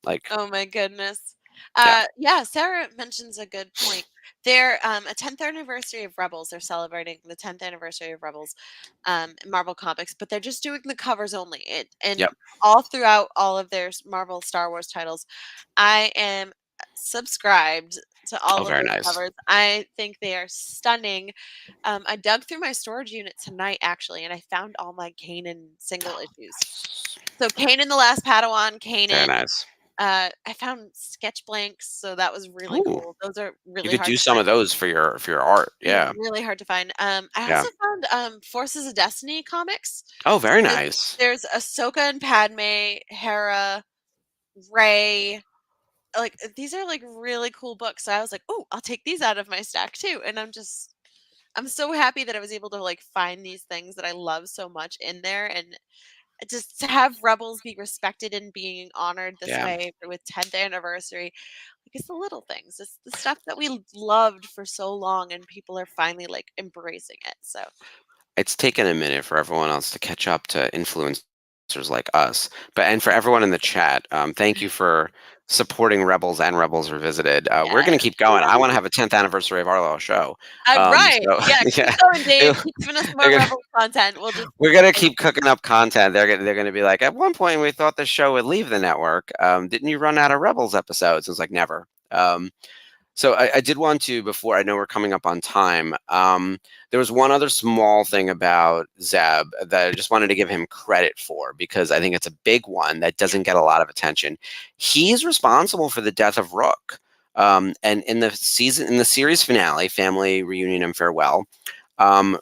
[SPEAKER 4] Like,
[SPEAKER 3] Oh my goodness.
[SPEAKER 4] yeah,
[SPEAKER 3] Yeah, Sarah mentions a good point. They're a 10th anniversary of Rebels. They're celebrating the 10th anniversary of Rebels, in Marvel Comics, but they're just doing the covers only. And
[SPEAKER 4] yep.
[SPEAKER 3] all throughout all of their Marvel Star Wars titles, I am subscribed to
[SPEAKER 4] Oh,
[SPEAKER 3] all of
[SPEAKER 4] very
[SPEAKER 3] those
[SPEAKER 4] nice.
[SPEAKER 3] covers. I think they are stunning. I dug through my storage unit tonight actually, and I found all my Kanan single issues. So Kanan the Last Padawan,
[SPEAKER 4] Very
[SPEAKER 3] Kanan.
[SPEAKER 4] nice.
[SPEAKER 3] I found sketch blanks, so that was really
[SPEAKER 4] Ooh,
[SPEAKER 3] cool. Those are
[SPEAKER 4] you
[SPEAKER 3] really
[SPEAKER 4] could
[SPEAKER 3] hard
[SPEAKER 4] do
[SPEAKER 3] to
[SPEAKER 4] some
[SPEAKER 3] find.
[SPEAKER 4] of those for your art. Yeah,
[SPEAKER 3] Really hard to find. I
[SPEAKER 4] yeah.
[SPEAKER 3] also found Forces of Destiny comics.
[SPEAKER 4] Oh,
[SPEAKER 3] So
[SPEAKER 4] very nice.
[SPEAKER 3] there's Ahsoka and Padme, Hera, Rey. Like these are like really cool books. So I was like, oh, I'll take these out of my stack too. And I'm so happy that I was able to like find these things that I love so much in there, and just to have Rebels be respected and being honored this
[SPEAKER 4] Yeah.
[SPEAKER 3] way with 10th anniversary. Like it's the little things. It's the stuff that we loved for so long and people are finally like embracing it. So
[SPEAKER 4] It's taken a minute for everyone else to catch up to influencers like us. But and for everyone in the chat, thank you for supporting Rebels and Rebels Revisited. We're going
[SPEAKER 3] Yes,
[SPEAKER 4] to keep going. I want to have a 10th anniversary of our little show.
[SPEAKER 3] right.
[SPEAKER 4] So
[SPEAKER 3] Yeah, keep
[SPEAKER 4] yeah,
[SPEAKER 3] going, Dave.
[SPEAKER 4] they're
[SPEAKER 3] Keep giving us more
[SPEAKER 4] gonna,
[SPEAKER 3] Rebel content. We'll just
[SPEAKER 4] we're gonna keep cooking up content. They're gonna be like, at one point we thought the show would leave the network. Didn't you run out of Rebels episodes? It's like never. So I did want to, before I know we're coming up on time, there was one other small thing about Zeb that I just wanted to give him credit for because I think it's a big one that doesn't get a lot of attention. He's responsible for the death of Rook. And in the series finale, Family Reunion and Farewell, a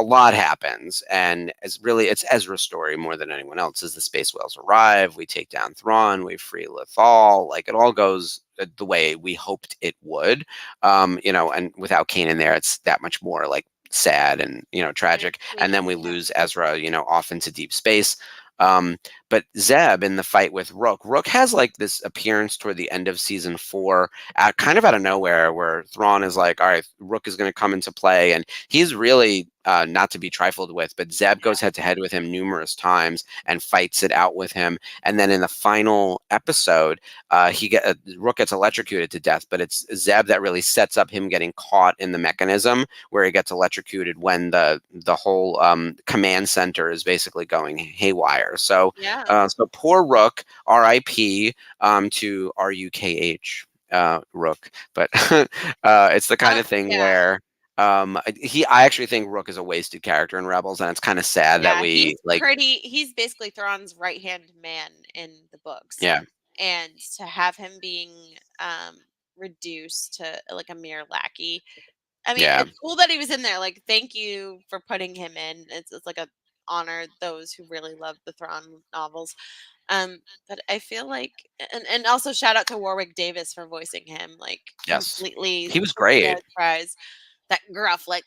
[SPEAKER 4] lot happens, and it's Ezra's story more than anyone else's. The space whales arrive, we take down Thrawn, we free Lothal, like it all goes the way we hoped it would. And without Kanan there, it's that much more like sad and tragic. And then we lose Ezra, off into deep space. But Zeb in the fight with Rook has like this appearance toward the end of season 4, kind of out of nowhere, where Thrawn is like, all right, Rook is going to come into play. And he's really not to be trifled with, but Zeb goes head to head with him numerous times and fights it out with him. And then in the final episode, Rook gets electrocuted to death, but it's Zeb that really sets up him getting caught in the mechanism where he gets electrocuted when the whole command center is basically going haywire. So so poor Rook, R.I.P. To R-U-K-H, Rook. But it's the kind of thing where I actually think Rook is a wasted character in Rebels, and it's kind of sad that we
[SPEAKER 3] he's basically Thrawn's right hand man in the books.
[SPEAKER 4] Yeah.
[SPEAKER 3] And to have him being reduced to like a mere lackey. I mean, it's cool that he was in there. Like, thank you for putting him in. It's like a honor those who really love the Thrawn novels. But I feel like, and also shout out to Warwick Davis for voicing him. Like, completely,
[SPEAKER 4] he was great.
[SPEAKER 3] Surprise. That gruff, like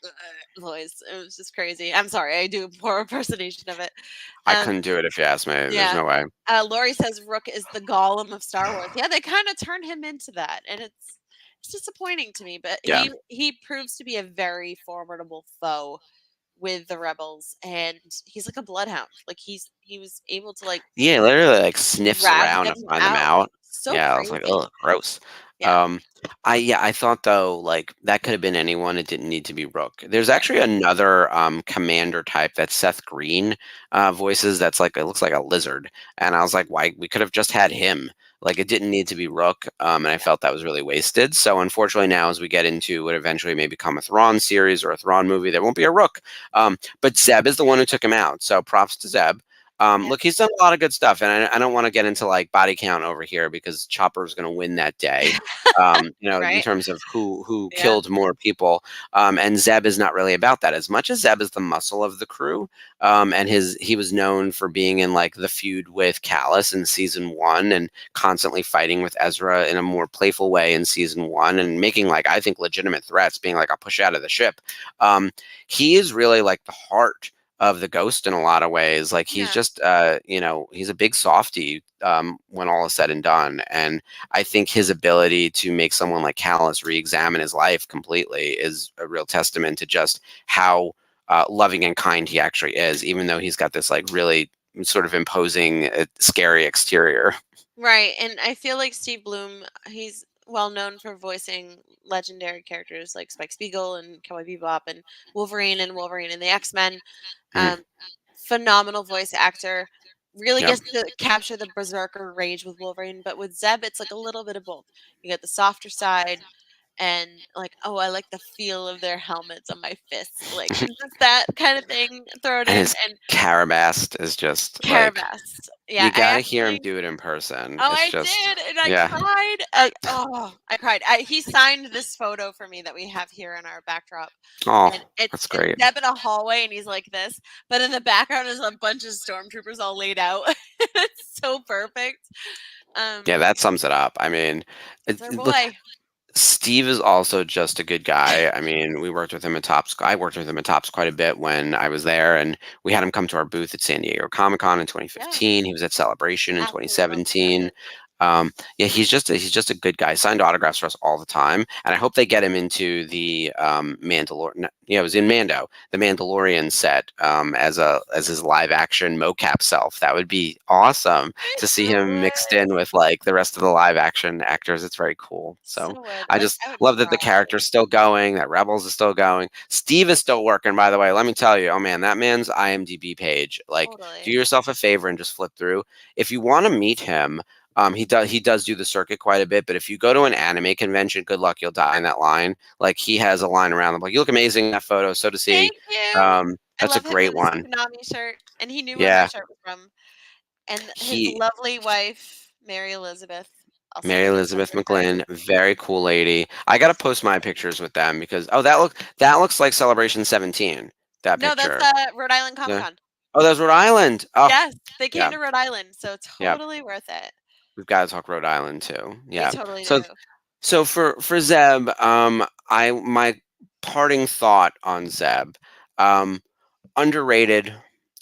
[SPEAKER 3] voice. It was just crazy. I'm sorry, I do a poor impersonation of it.
[SPEAKER 4] I couldn't do it if you asked me. There's no way.
[SPEAKER 3] Lori says Rook is the Gollum of Star Wars. Yeah, they kind of turned him into that, and it's disappointing to me. But he proves to be a very formidable foe with the Rebels, and he's like a bloodhound. Like he was able to
[SPEAKER 4] literally like sniffs around and find them out.
[SPEAKER 3] So
[SPEAKER 4] crazy. I was like, oh, gross. I thought though, like that could have been anyone. It didn't need to be Rook. There's actually another commander type that Seth Green voices. That's like, it looks like a lizard, and I was like, why? We could have just had him. Like it didn't need to be Rook, and I felt that was really wasted. So unfortunately, now as we get into what eventually may become a Thrawn series or a Thrawn movie, there won't be a Rook. But Zeb is the one who took him out. So props to Zeb. Look, he's done a lot of good stuff, and I don't want to get into like body count over here because Chopper is going to win that day. In terms of who killed more people. And Zeb is not really about that as much as Zeb is the muscle of the crew. And he was known for being in like the feud with Callus in season 1 and constantly fighting with Ezra in a more playful way in season 1 and making like, I think, legitimate threats, being like, I'll push you out of the ship. He is really like the heart of the Ghost in a lot of ways. Like he's just he's a big softie when all is said and done, and I think his ability to make someone like Callus re-examine his life completely is a real testament to just how loving and kind he actually is, even though he's got this like really sort of imposing scary exterior.
[SPEAKER 3] Right. And I feel like Steve Bloom, he's well known for voicing legendary characters like Spike Spiegel and Cowboy Bebop and Wolverine and the X-Men. Phenomenal voice actor. Really gets to capture the berserker rage with Wolverine, but with Zeb, it's like a little bit of both. You get the softer side, and like, oh, I like the feel of their helmets on my fists, like just that kind of thing thrown in.
[SPEAKER 4] And Carabast is just
[SPEAKER 3] Carabast.
[SPEAKER 4] Like,
[SPEAKER 3] yeah,
[SPEAKER 4] you gotta hear him do it in person.
[SPEAKER 3] Oh, I did, and I cried. I cried. He signed this photo for me that we have here in our backdrop.
[SPEAKER 4] Oh,
[SPEAKER 3] and
[SPEAKER 4] that's great.
[SPEAKER 3] It's Zeb in a hallway, and he's like this, but in the background is a bunch of stormtroopers all laid out. It's so perfect.
[SPEAKER 4] That sums it up. I mean, look, Steve is also just a good guy. I mean, we worked with him at Tops. I worked with him at Tops quite a bit when I was there, and we had him come to our booth at San Diego Comic-Con in 2015. He was at Celebration in 2017. Yeah, he's just a good guy. Signed autographs for us all the time, and I hope they get him into the Mandalorian. Yeah, it was in Mando, the Mandalorian set, as his live action mocap self. That would be awesome
[SPEAKER 3] It
[SPEAKER 4] to see
[SPEAKER 3] so
[SPEAKER 4] him mixed
[SPEAKER 3] would.
[SPEAKER 4] in with like the rest of the live action actors. It's very cool. So
[SPEAKER 3] So would.
[SPEAKER 4] I
[SPEAKER 3] Like,
[SPEAKER 4] just
[SPEAKER 3] I would
[SPEAKER 4] love that the
[SPEAKER 3] cry.
[SPEAKER 4] character's still going, that Rebels is still going. Steve is still working, by the way. Let me tell you, oh man, that man's IMDb page. Like, do
[SPEAKER 3] Totally.
[SPEAKER 4] yourself a favor and just flip through. If you want to meet him, he does do the circuit quite a bit, but if you go to an anime convention, good luck, you'll die in that line. Like he has a line around them, like you look amazing in that photo. So does he.
[SPEAKER 3] Thank you. I
[SPEAKER 4] That's a
[SPEAKER 3] love him
[SPEAKER 4] great
[SPEAKER 3] with his
[SPEAKER 4] one.
[SPEAKER 3] Konami shirt, and he knew where
[SPEAKER 4] Yeah,
[SPEAKER 3] that shirt was from. And his
[SPEAKER 4] he
[SPEAKER 3] lovely wife, Mary Elizabeth, also
[SPEAKER 4] Mary
[SPEAKER 3] made him
[SPEAKER 4] Elizabeth
[SPEAKER 3] shirt.
[SPEAKER 4] McGlynn, very cool lady. I gotta post my pictures with them because that looks like Celebration 17. That
[SPEAKER 3] No, that's
[SPEAKER 4] picture.
[SPEAKER 3] Rhode Island Comic
[SPEAKER 4] Yeah.
[SPEAKER 3] Con.
[SPEAKER 4] Oh, that's Rhode Island. Oh,
[SPEAKER 3] Yes, they came
[SPEAKER 4] yeah,
[SPEAKER 3] to Rhode Island, so
[SPEAKER 4] yeah.
[SPEAKER 3] totally worth it.
[SPEAKER 4] We've got to talk Rhode Island too.
[SPEAKER 3] We
[SPEAKER 4] Yeah.
[SPEAKER 3] totally
[SPEAKER 4] So
[SPEAKER 3] do.
[SPEAKER 4] So for Zeb, I my parting thought on Zeb, um, underrated,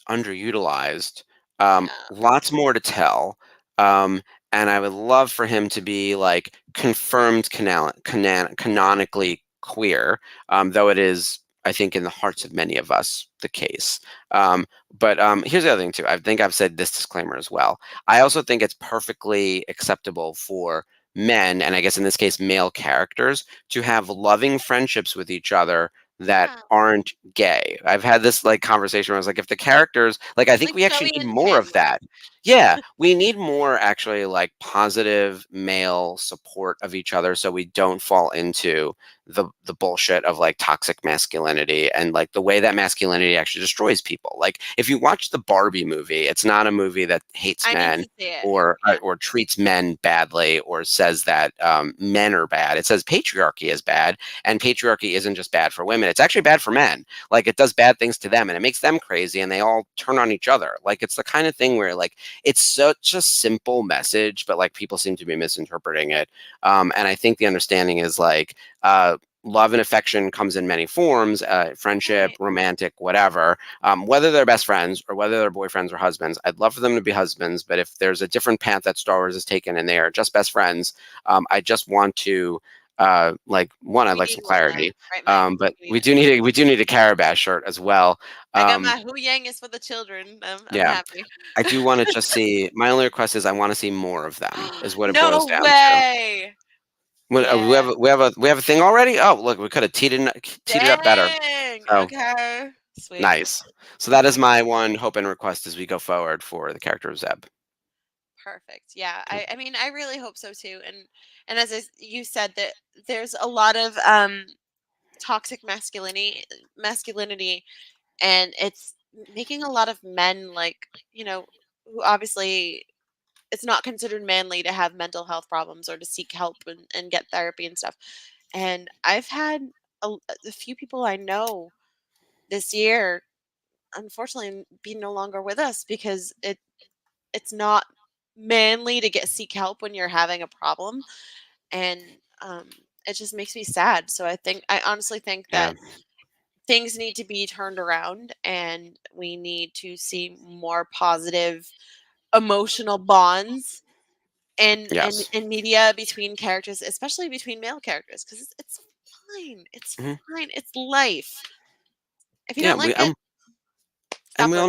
[SPEAKER 4] underutilized,
[SPEAKER 3] Yeah.
[SPEAKER 4] lots more to tell, um, and I would love for him to be like confirmed canonically queer, though it is, I think, in the hearts of many of us the case. But here's the other thing too. I think I've said this disclaimer as well. I also think it's perfectly acceptable for men, and I guess in this case male characters, to have loving friendships with each other that
[SPEAKER 3] Yeah.
[SPEAKER 4] aren't gay. I've had this like conversation where I was like, if the characters, like, I think
[SPEAKER 3] Like
[SPEAKER 4] we actually
[SPEAKER 3] Joey
[SPEAKER 4] need
[SPEAKER 3] and
[SPEAKER 4] more of
[SPEAKER 3] Tim.
[SPEAKER 4] that. Yeah, we need more actually like positive male support of each other so we don't fall into the bullshit of like toxic masculinity and like the way that masculinity actually destroys people. Like if you watch the Barbie movie, it's not a movie that hates
[SPEAKER 3] I need
[SPEAKER 4] men
[SPEAKER 3] to see it.
[SPEAKER 4] or
[SPEAKER 3] Yeah.
[SPEAKER 4] or treats men badly or says that men are bad. It says patriarchy is bad, and patriarchy isn't just bad for women. It's actually bad for men. Like it does bad things to them and it makes them crazy and they all turn on each other. Like it's the kind of thing where like it's such a simple message, but like people seem to be misinterpreting it. And I think the understanding is like love and affection comes in many forms, friendship,
[SPEAKER 3] Right.
[SPEAKER 4] romantic, whatever, whether they're best friends or whether they're boyfriends or husbands. I'd love for them to be husbands, but if there's a different path that Star Wars has taken and they are just best friends, I just want to like one, I'd
[SPEAKER 3] We
[SPEAKER 4] like
[SPEAKER 3] need
[SPEAKER 4] some
[SPEAKER 3] more of that,
[SPEAKER 4] clarity.
[SPEAKER 3] right, Mike?
[SPEAKER 4] But
[SPEAKER 3] We need
[SPEAKER 4] we
[SPEAKER 3] it.
[SPEAKER 4] do need a Carabash shirt as well.
[SPEAKER 3] I got
[SPEAKER 4] Um,
[SPEAKER 3] my Hu Yang is for the children. I'm
[SPEAKER 4] yeah,
[SPEAKER 3] happy.
[SPEAKER 4] I do want to just see. My only request is I want to see more of them. Is what it boils
[SPEAKER 3] No
[SPEAKER 4] down to.
[SPEAKER 3] way. Yeah.
[SPEAKER 4] We have a thing already. Oh, look, we could have teed it up better.
[SPEAKER 3] Dang.
[SPEAKER 4] So
[SPEAKER 3] Okay. Sweet.
[SPEAKER 4] nice. So that is
[SPEAKER 3] Sweet.
[SPEAKER 4] my one hope and request as we go forward for the character of Zeb.
[SPEAKER 3] Perfect. Yeah. I mean, I really hope so too. And as you said that there's a lot of toxic masculinity, and it's making a lot of men, like, who obviously it's not considered manly to have mental health problems or to seek help and get therapy and stuff. And I've had a few people I know this year, unfortunately, be no longer with us because it's not manly to get seek help when you're having a problem. And um, it just makes me sad. So I honestly think
[SPEAKER 4] Yeah.
[SPEAKER 3] that things need to be turned around, and we need to see more positive emotional bonds and
[SPEAKER 4] Yes.
[SPEAKER 3] in media between characters, especially between male characters, because it's fine. It's
[SPEAKER 4] Hmm.
[SPEAKER 3] fine. It's life. If you
[SPEAKER 4] Yeah.
[SPEAKER 3] don't
[SPEAKER 4] We
[SPEAKER 3] like it,
[SPEAKER 4] And
[SPEAKER 3] stop living.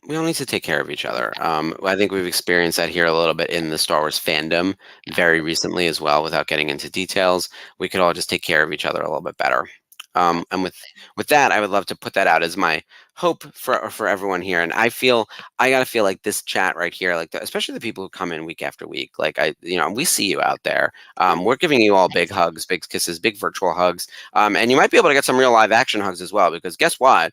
[SPEAKER 4] we all need to take care of each other. I think we've experienced that here a little bit in the Star Wars fandom very recently as well. Without getting into details, we could all just take care of each other a little bit better. And
[SPEAKER 3] Absolutely.
[SPEAKER 4] with that, I would love to put that out as my hope for everyone here. And I gotta feel like this chat right here, like especially the people who come in week after week, like we see you out there.
[SPEAKER 3] Yeah.
[SPEAKER 4] We're giving you all big
[SPEAKER 3] Thanks.
[SPEAKER 4] hugs, big kisses, big virtual hugs, and you might be able to get some real live action hugs as well. Because guess what?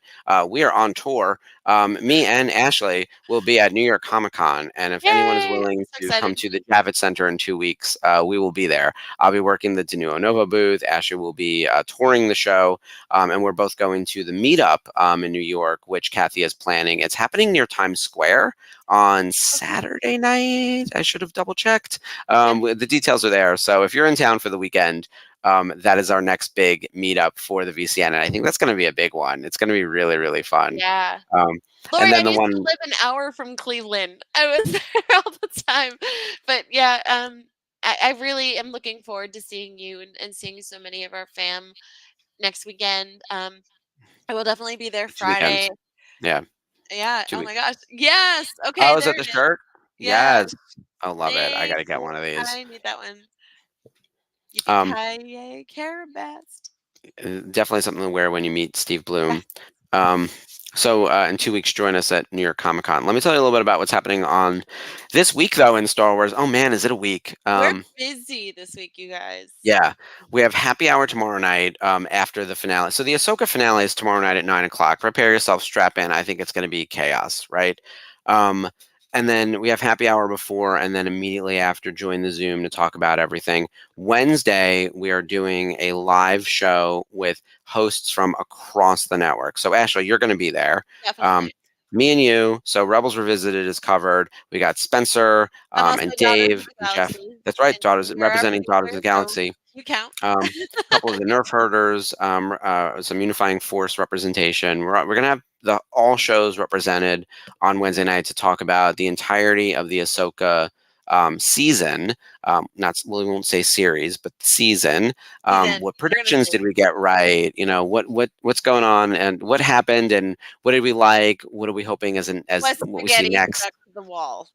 [SPEAKER 4] We are on tour. Me and Ashlee will be at New York Comic Con, and if anyone is
[SPEAKER 3] Yay! I'm
[SPEAKER 4] willing
[SPEAKER 3] so
[SPEAKER 4] to come
[SPEAKER 3] excited.
[SPEAKER 4] to the Javits Center in 2 weeks, we will be there. I'll be working the Denuo Novo booth. Ashlee will be touring the show, and we're both going to the meetup in New York, which Kathy is planning. It's happening near Times Square on
[SPEAKER 3] Okay.
[SPEAKER 4] Saturday night. I should have double checked.
[SPEAKER 3] Yeah.
[SPEAKER 4] The details are there. So if you're in town for the weekend, that is our next big meetup for the VCN, and I think that's going to be a big one. It's going to be really, really fun.
[SPEAKER 3] Yeah.
[SPEAKER 4] Um,
[SPEAKER 3] Lori,
[SPEAKER 4] and then
[SPEAKER 3] I
[SPEAKER 4] the
[SPEAKER 3] used to
[SPEAKER 4] one,
[SPEAKER 3] live an hour from Cleveland. I was there all the time. But yeah, I really am looking forward to seeing you and seeing so many of our fam next weekend. I will definitely be there
[SPEAKER 4] 2 weekends.
[SPEAKER 3] Friday.
[SPEAKER 4] Yeah,
[SPEAKER 3] Yeah.
[SPEAKER 4] two
[SPEAKER 3] Oh my
[SPEAKER 4] weeks.
[SPEAKER 3] gosh. Yes. Okay,
[SPEAKER 4] Oh, is
[SPEAKER 3] there
[SPEAKER 4] that the
[SPEAKER 3] it is.
[SPEAKER 4] shirt?
[SPEAKER 3] Yeah.
[SPEAKER 4] Yes. I love it. I got to
[SPEAKER 3] Thank
[SPEAKER 4] get
[SPEAKER 3] you.
[SPEAKER 4] one of these.
[SPEAKER 3] I need that one.
[SPEAKER 4] Um,
[SPEAKER 3] Yippee-ki-yay, Carabast.
[SPEAKER 4] Definitely something to wear when you meet Steve
[SPEAKER 3] Yeah.
[SPEAKER 4] Bloom. Um, so in 2 weeks, join us at New York Comic Con. Let me tell you a little bit about what's happening on this week, though, in Star Wars. Oh man, is it a week?
[SPEAKER 3] We're busy this week, you guys.
[SPEAKER 4] Yeah, we have happy hour tomorrow night after the finale. So the Ahsoka finale is tomorrow night at 9 o'clock. Prepare yourself, strap in. I think it's going to be chaos, right? Um, and then we have happy hour before, and then immediately after, join the Zoom to talk about everything. Wednesday, we are doing a live show with hosts from across the network. So Ashley, you're going to be there.
[SPEAKER 3] Definitely.
[SPEAKER 4] Me and you. So Rebels Revisited is covered. We got Spencer
[SPEAKER 3] I'm also
[SPEAKER 4] and
[SPEAKER 3] Daughters of
[SPEAKER 4] Dave
[SPEAKER 3] the
[SPEAKER 4] and Jeff.
[SPEAKER 3] Galaxy,
[SPEAKER 4] That's right,
[SPEAKER 3] and
[SPEAKER 4] daughters
[SPEAKER 3] you're our
[SPEAKER 4] representing Daughters of the
[SPEAKER 3] producer, so
[SPEAKER 4] Galaxy.
[SPEAKER 3] you count.
[SPEAKER 4] A couple of the Nerf herders, some unifying force representation. We're gonna have the all shows represented on Wednesday night to talk about the entirety of the Ahsoka season. Not we won't say series, but season.
[SPEAKER 3] Season.
[SPEAKER 4] What
[SPEAKER 3] We're gonna
[SPEAKER 4] predictions
[SPEAKER 3] say
[SPEAKER 4] did we get right? You know what's going on and what happened and what did we like? What are we hoping as
[SPEAKER 3] was
[SPEAKER 4] what we see
[SPEAKER 3] spaghetti
[SPEAKER 4] next?
[SPEAKER 3] stuck to the wall.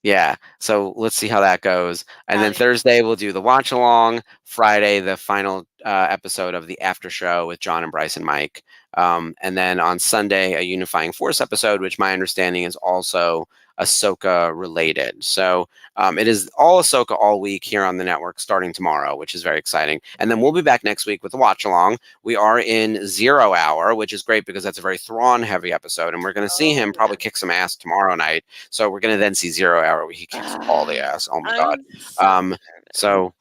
[SPEAKER 4] Yeah, so let's see how that goes. And then
[SPEAKER 3] Hell yeah.
[SPEAKER 4] Thursday we'll do the watch along. Friday, the final episode of the after show with John and Bryce and Mike. And then on Sunday, a Unifying Force episode, which my understanding is also Ahsoka related. So it is all Ahsoka all week here on the network starting tomorrow, which is very exciting. And then we'll be back next week with the watch along. We are in 0 Hour, which is great because that's a very Thrawn heavy episode. And we're going to see him probably kick some ass tomorrow night. So we're going to then see 0 Hour where he kicks all the ass. Oh my God. So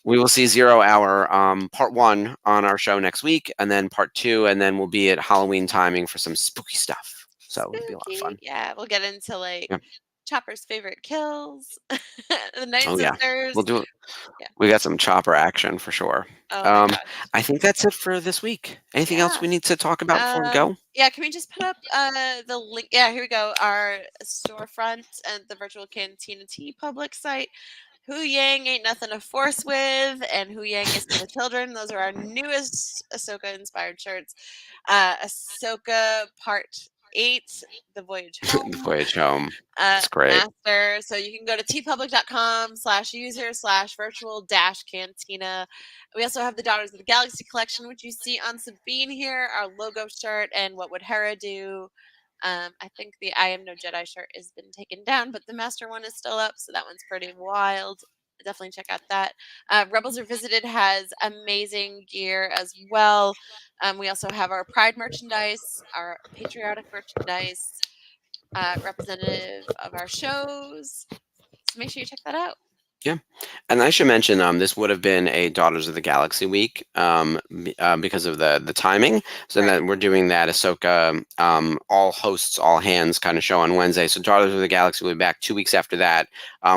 [SPEAKER 4] we will see 0 Hour part 1 on our show next week, and then part 2, and then we'll be at Halloween timing for some spooky stuff. So it'll be a lot of fun.
[SPEAKER 3] Yeah, we'll get into like
[SPEAKER 4] Yeah.
[SPEAKER 3] Chopper's favorite kills, the Night
[SPEAKER 4] Oh yeah,
[SPEAKER 3] Sisters.
[SPEAKER 4] we'll do it.
[SPEAKER 3] Yeah.
[SPEAKER 4] We got some chopper action for sure.
[SPEAKER 3] Oh my gosh.
[SPEAKER 4] I think that's it for this week. Anything else we need to talk about before we go?
[SPEAKER 3] Yeah, can we just put up the link? Yeah, here we go. Our storefront and the virtual Cantina Tea public site. Hu Yang ain't nothing to force with, and Hu Yang is for the children. Those are our newest Ahsoka inspired shirts. Ahsoka Part 8, The Voyage Home.
[SPEAKER 4] The Voyage Home. That's great.
[SPEAKER 3] Master. So you can go to tpublic.com/user/virtual-cantina. We also have the Daughters of the Galaxy collection, which you see on Sabine here, our logo shirt, and What Would Hera Do? I think the I Am No Jedi shirt has been taken down, but the Master one is still up, so that one's pretty wild. Definitely check out that. Rebels Revisited has amazing gear as well. We also have our Pride merchandise, our patriotic merchandise, representative of our shows. So make sure you check that out.
[SPEAKER 4] Yeah, and I should mention this would have been a Daughters of the Galaxy week because of the timing. So that we're doing that Ahsoka all hosts, all hands kind of show on Wednesday. So Daughters of the Galaxy will be back 2 weeks after that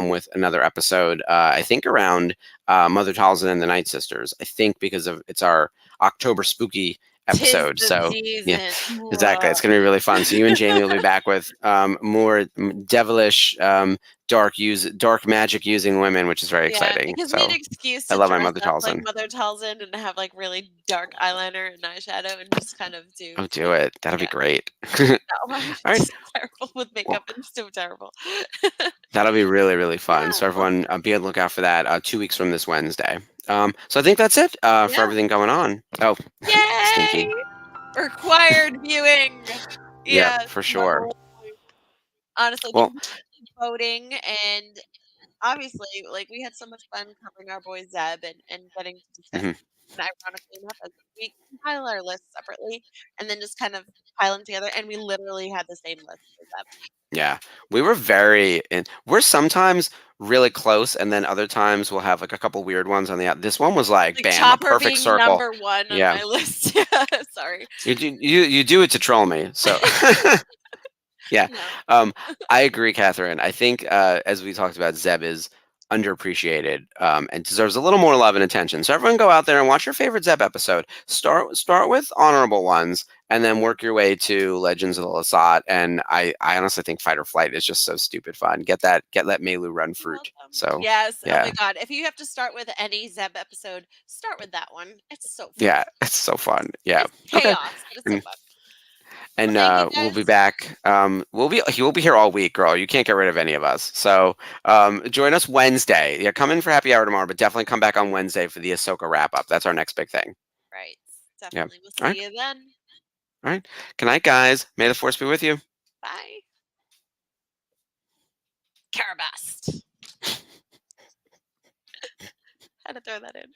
[SPEAKER 4] with another episode. I think around Mother Talzin and the Night Sisters. I think because of it's our October spooky episode. So yeah, exactly. It's gonna be really fun. So you and Jamie will be back with more devilish. Dark magic using women, which is very exciting.
[SPEAKER 3] It gives
[SPEAKER 4] so
[SPEAKER 3] me an excuse to
[SPEAKER 4] I love my
[SPEAKER 3] dress
[SPEAKER 4] Mother
[SPEAKER 3] up like
[SPEAKER 4] Talzin.
[SPEAKER 3] Mother Talzin and have like really dark eyeliner and eyeshadow and just kind of do.
[SPEAKER 4] Oh, do it. That'll be great.
[SPEAKER 3] No, I'm
[SPEAKER 4] All right.
[SPEAKER 3] just terrible with makeup and so terrible.
[SPEAKER 4] That'll be really, really fun.
[SPEAKER 3] Yeah,
[SPEAKER 4] so everyone be on the lookout for that 2 weeks from this Wednesday. So I think that's it for everything going on. Oh,
[SPEAKER 3] Yay!
[SPEAKER 4] stinky.
[SPEAKER 3] Required viewing.
[SPEAKER 4] Yeah, for sure.
[SPEAKER 3] Honestly,
[SPEAKER 4] Well,
[SPEAKER 3] voting, and obviously, like we had so much fun covering our boy Zeb and getting to discuss. And ironically enough, as we compile our lists separately and then just kind of pile them together, and we literally had the same list for Zeb.
[SPEAKER 4] Yeah, we were we're sometimes really close, and then other times we'll have like a couple weird ones on the out. This one was like bam,
[SPEAKER 3] Chopper
[SPEAKER 4] a perfect
[SPEAKER 3] being
[SPEAKER 4] circle.
[SPEAKER 3] number 1 on my list. Sorry.
[SPEAKER 4] You do it to troll me. So yeah, I agree, Catherine. I think as we talked about, Zeb is underappreciated and deserves a little more love and attention. So everyone go out there and watch your favorite ZEB episode. Start with honorable ones and then work your way to Legends of the Lasat. And I honestly think Fight or Flight is just so stupid fun. Get Let Melu Run Fruit. So
[SPEAKER 3] yes, oh
[SPEAKER 4] yeah.
[SPEAKER 3] my god, if you have to start with any ZEB episode, start with that one. It's so fun.
[SPEAKER 4] Yeah, it's so fun. Yeah.
[SPEAKER 3] It's chaos, but it's so fun.
[SPEAKER 4] And
[SPEAKER 3] Well, thank you
[SPEAKER 4] we'll be
[SPEAKER 3] guys.
[SPEAKER 4] back. We'll be here all week, girl. You can't get rid of any of us. So join us Wednesday. Yeah, come in for happy hour tomorrow, but definitely come back on Wednesday for the Ahsoka wrap up. That's our next big thing.
[SPEAKER 3] Right.
[SPEAKER 4] Yeah.
[SPEAKER 3] Definitely. We'll
[SPEAKER 4] All right.
[SPEAKER 3] see you then.
[SPEAKER 4] All right. Good night, guys. May the force be with you.
[SPEAKER 3] Bye. Carabast. Had to throw that in.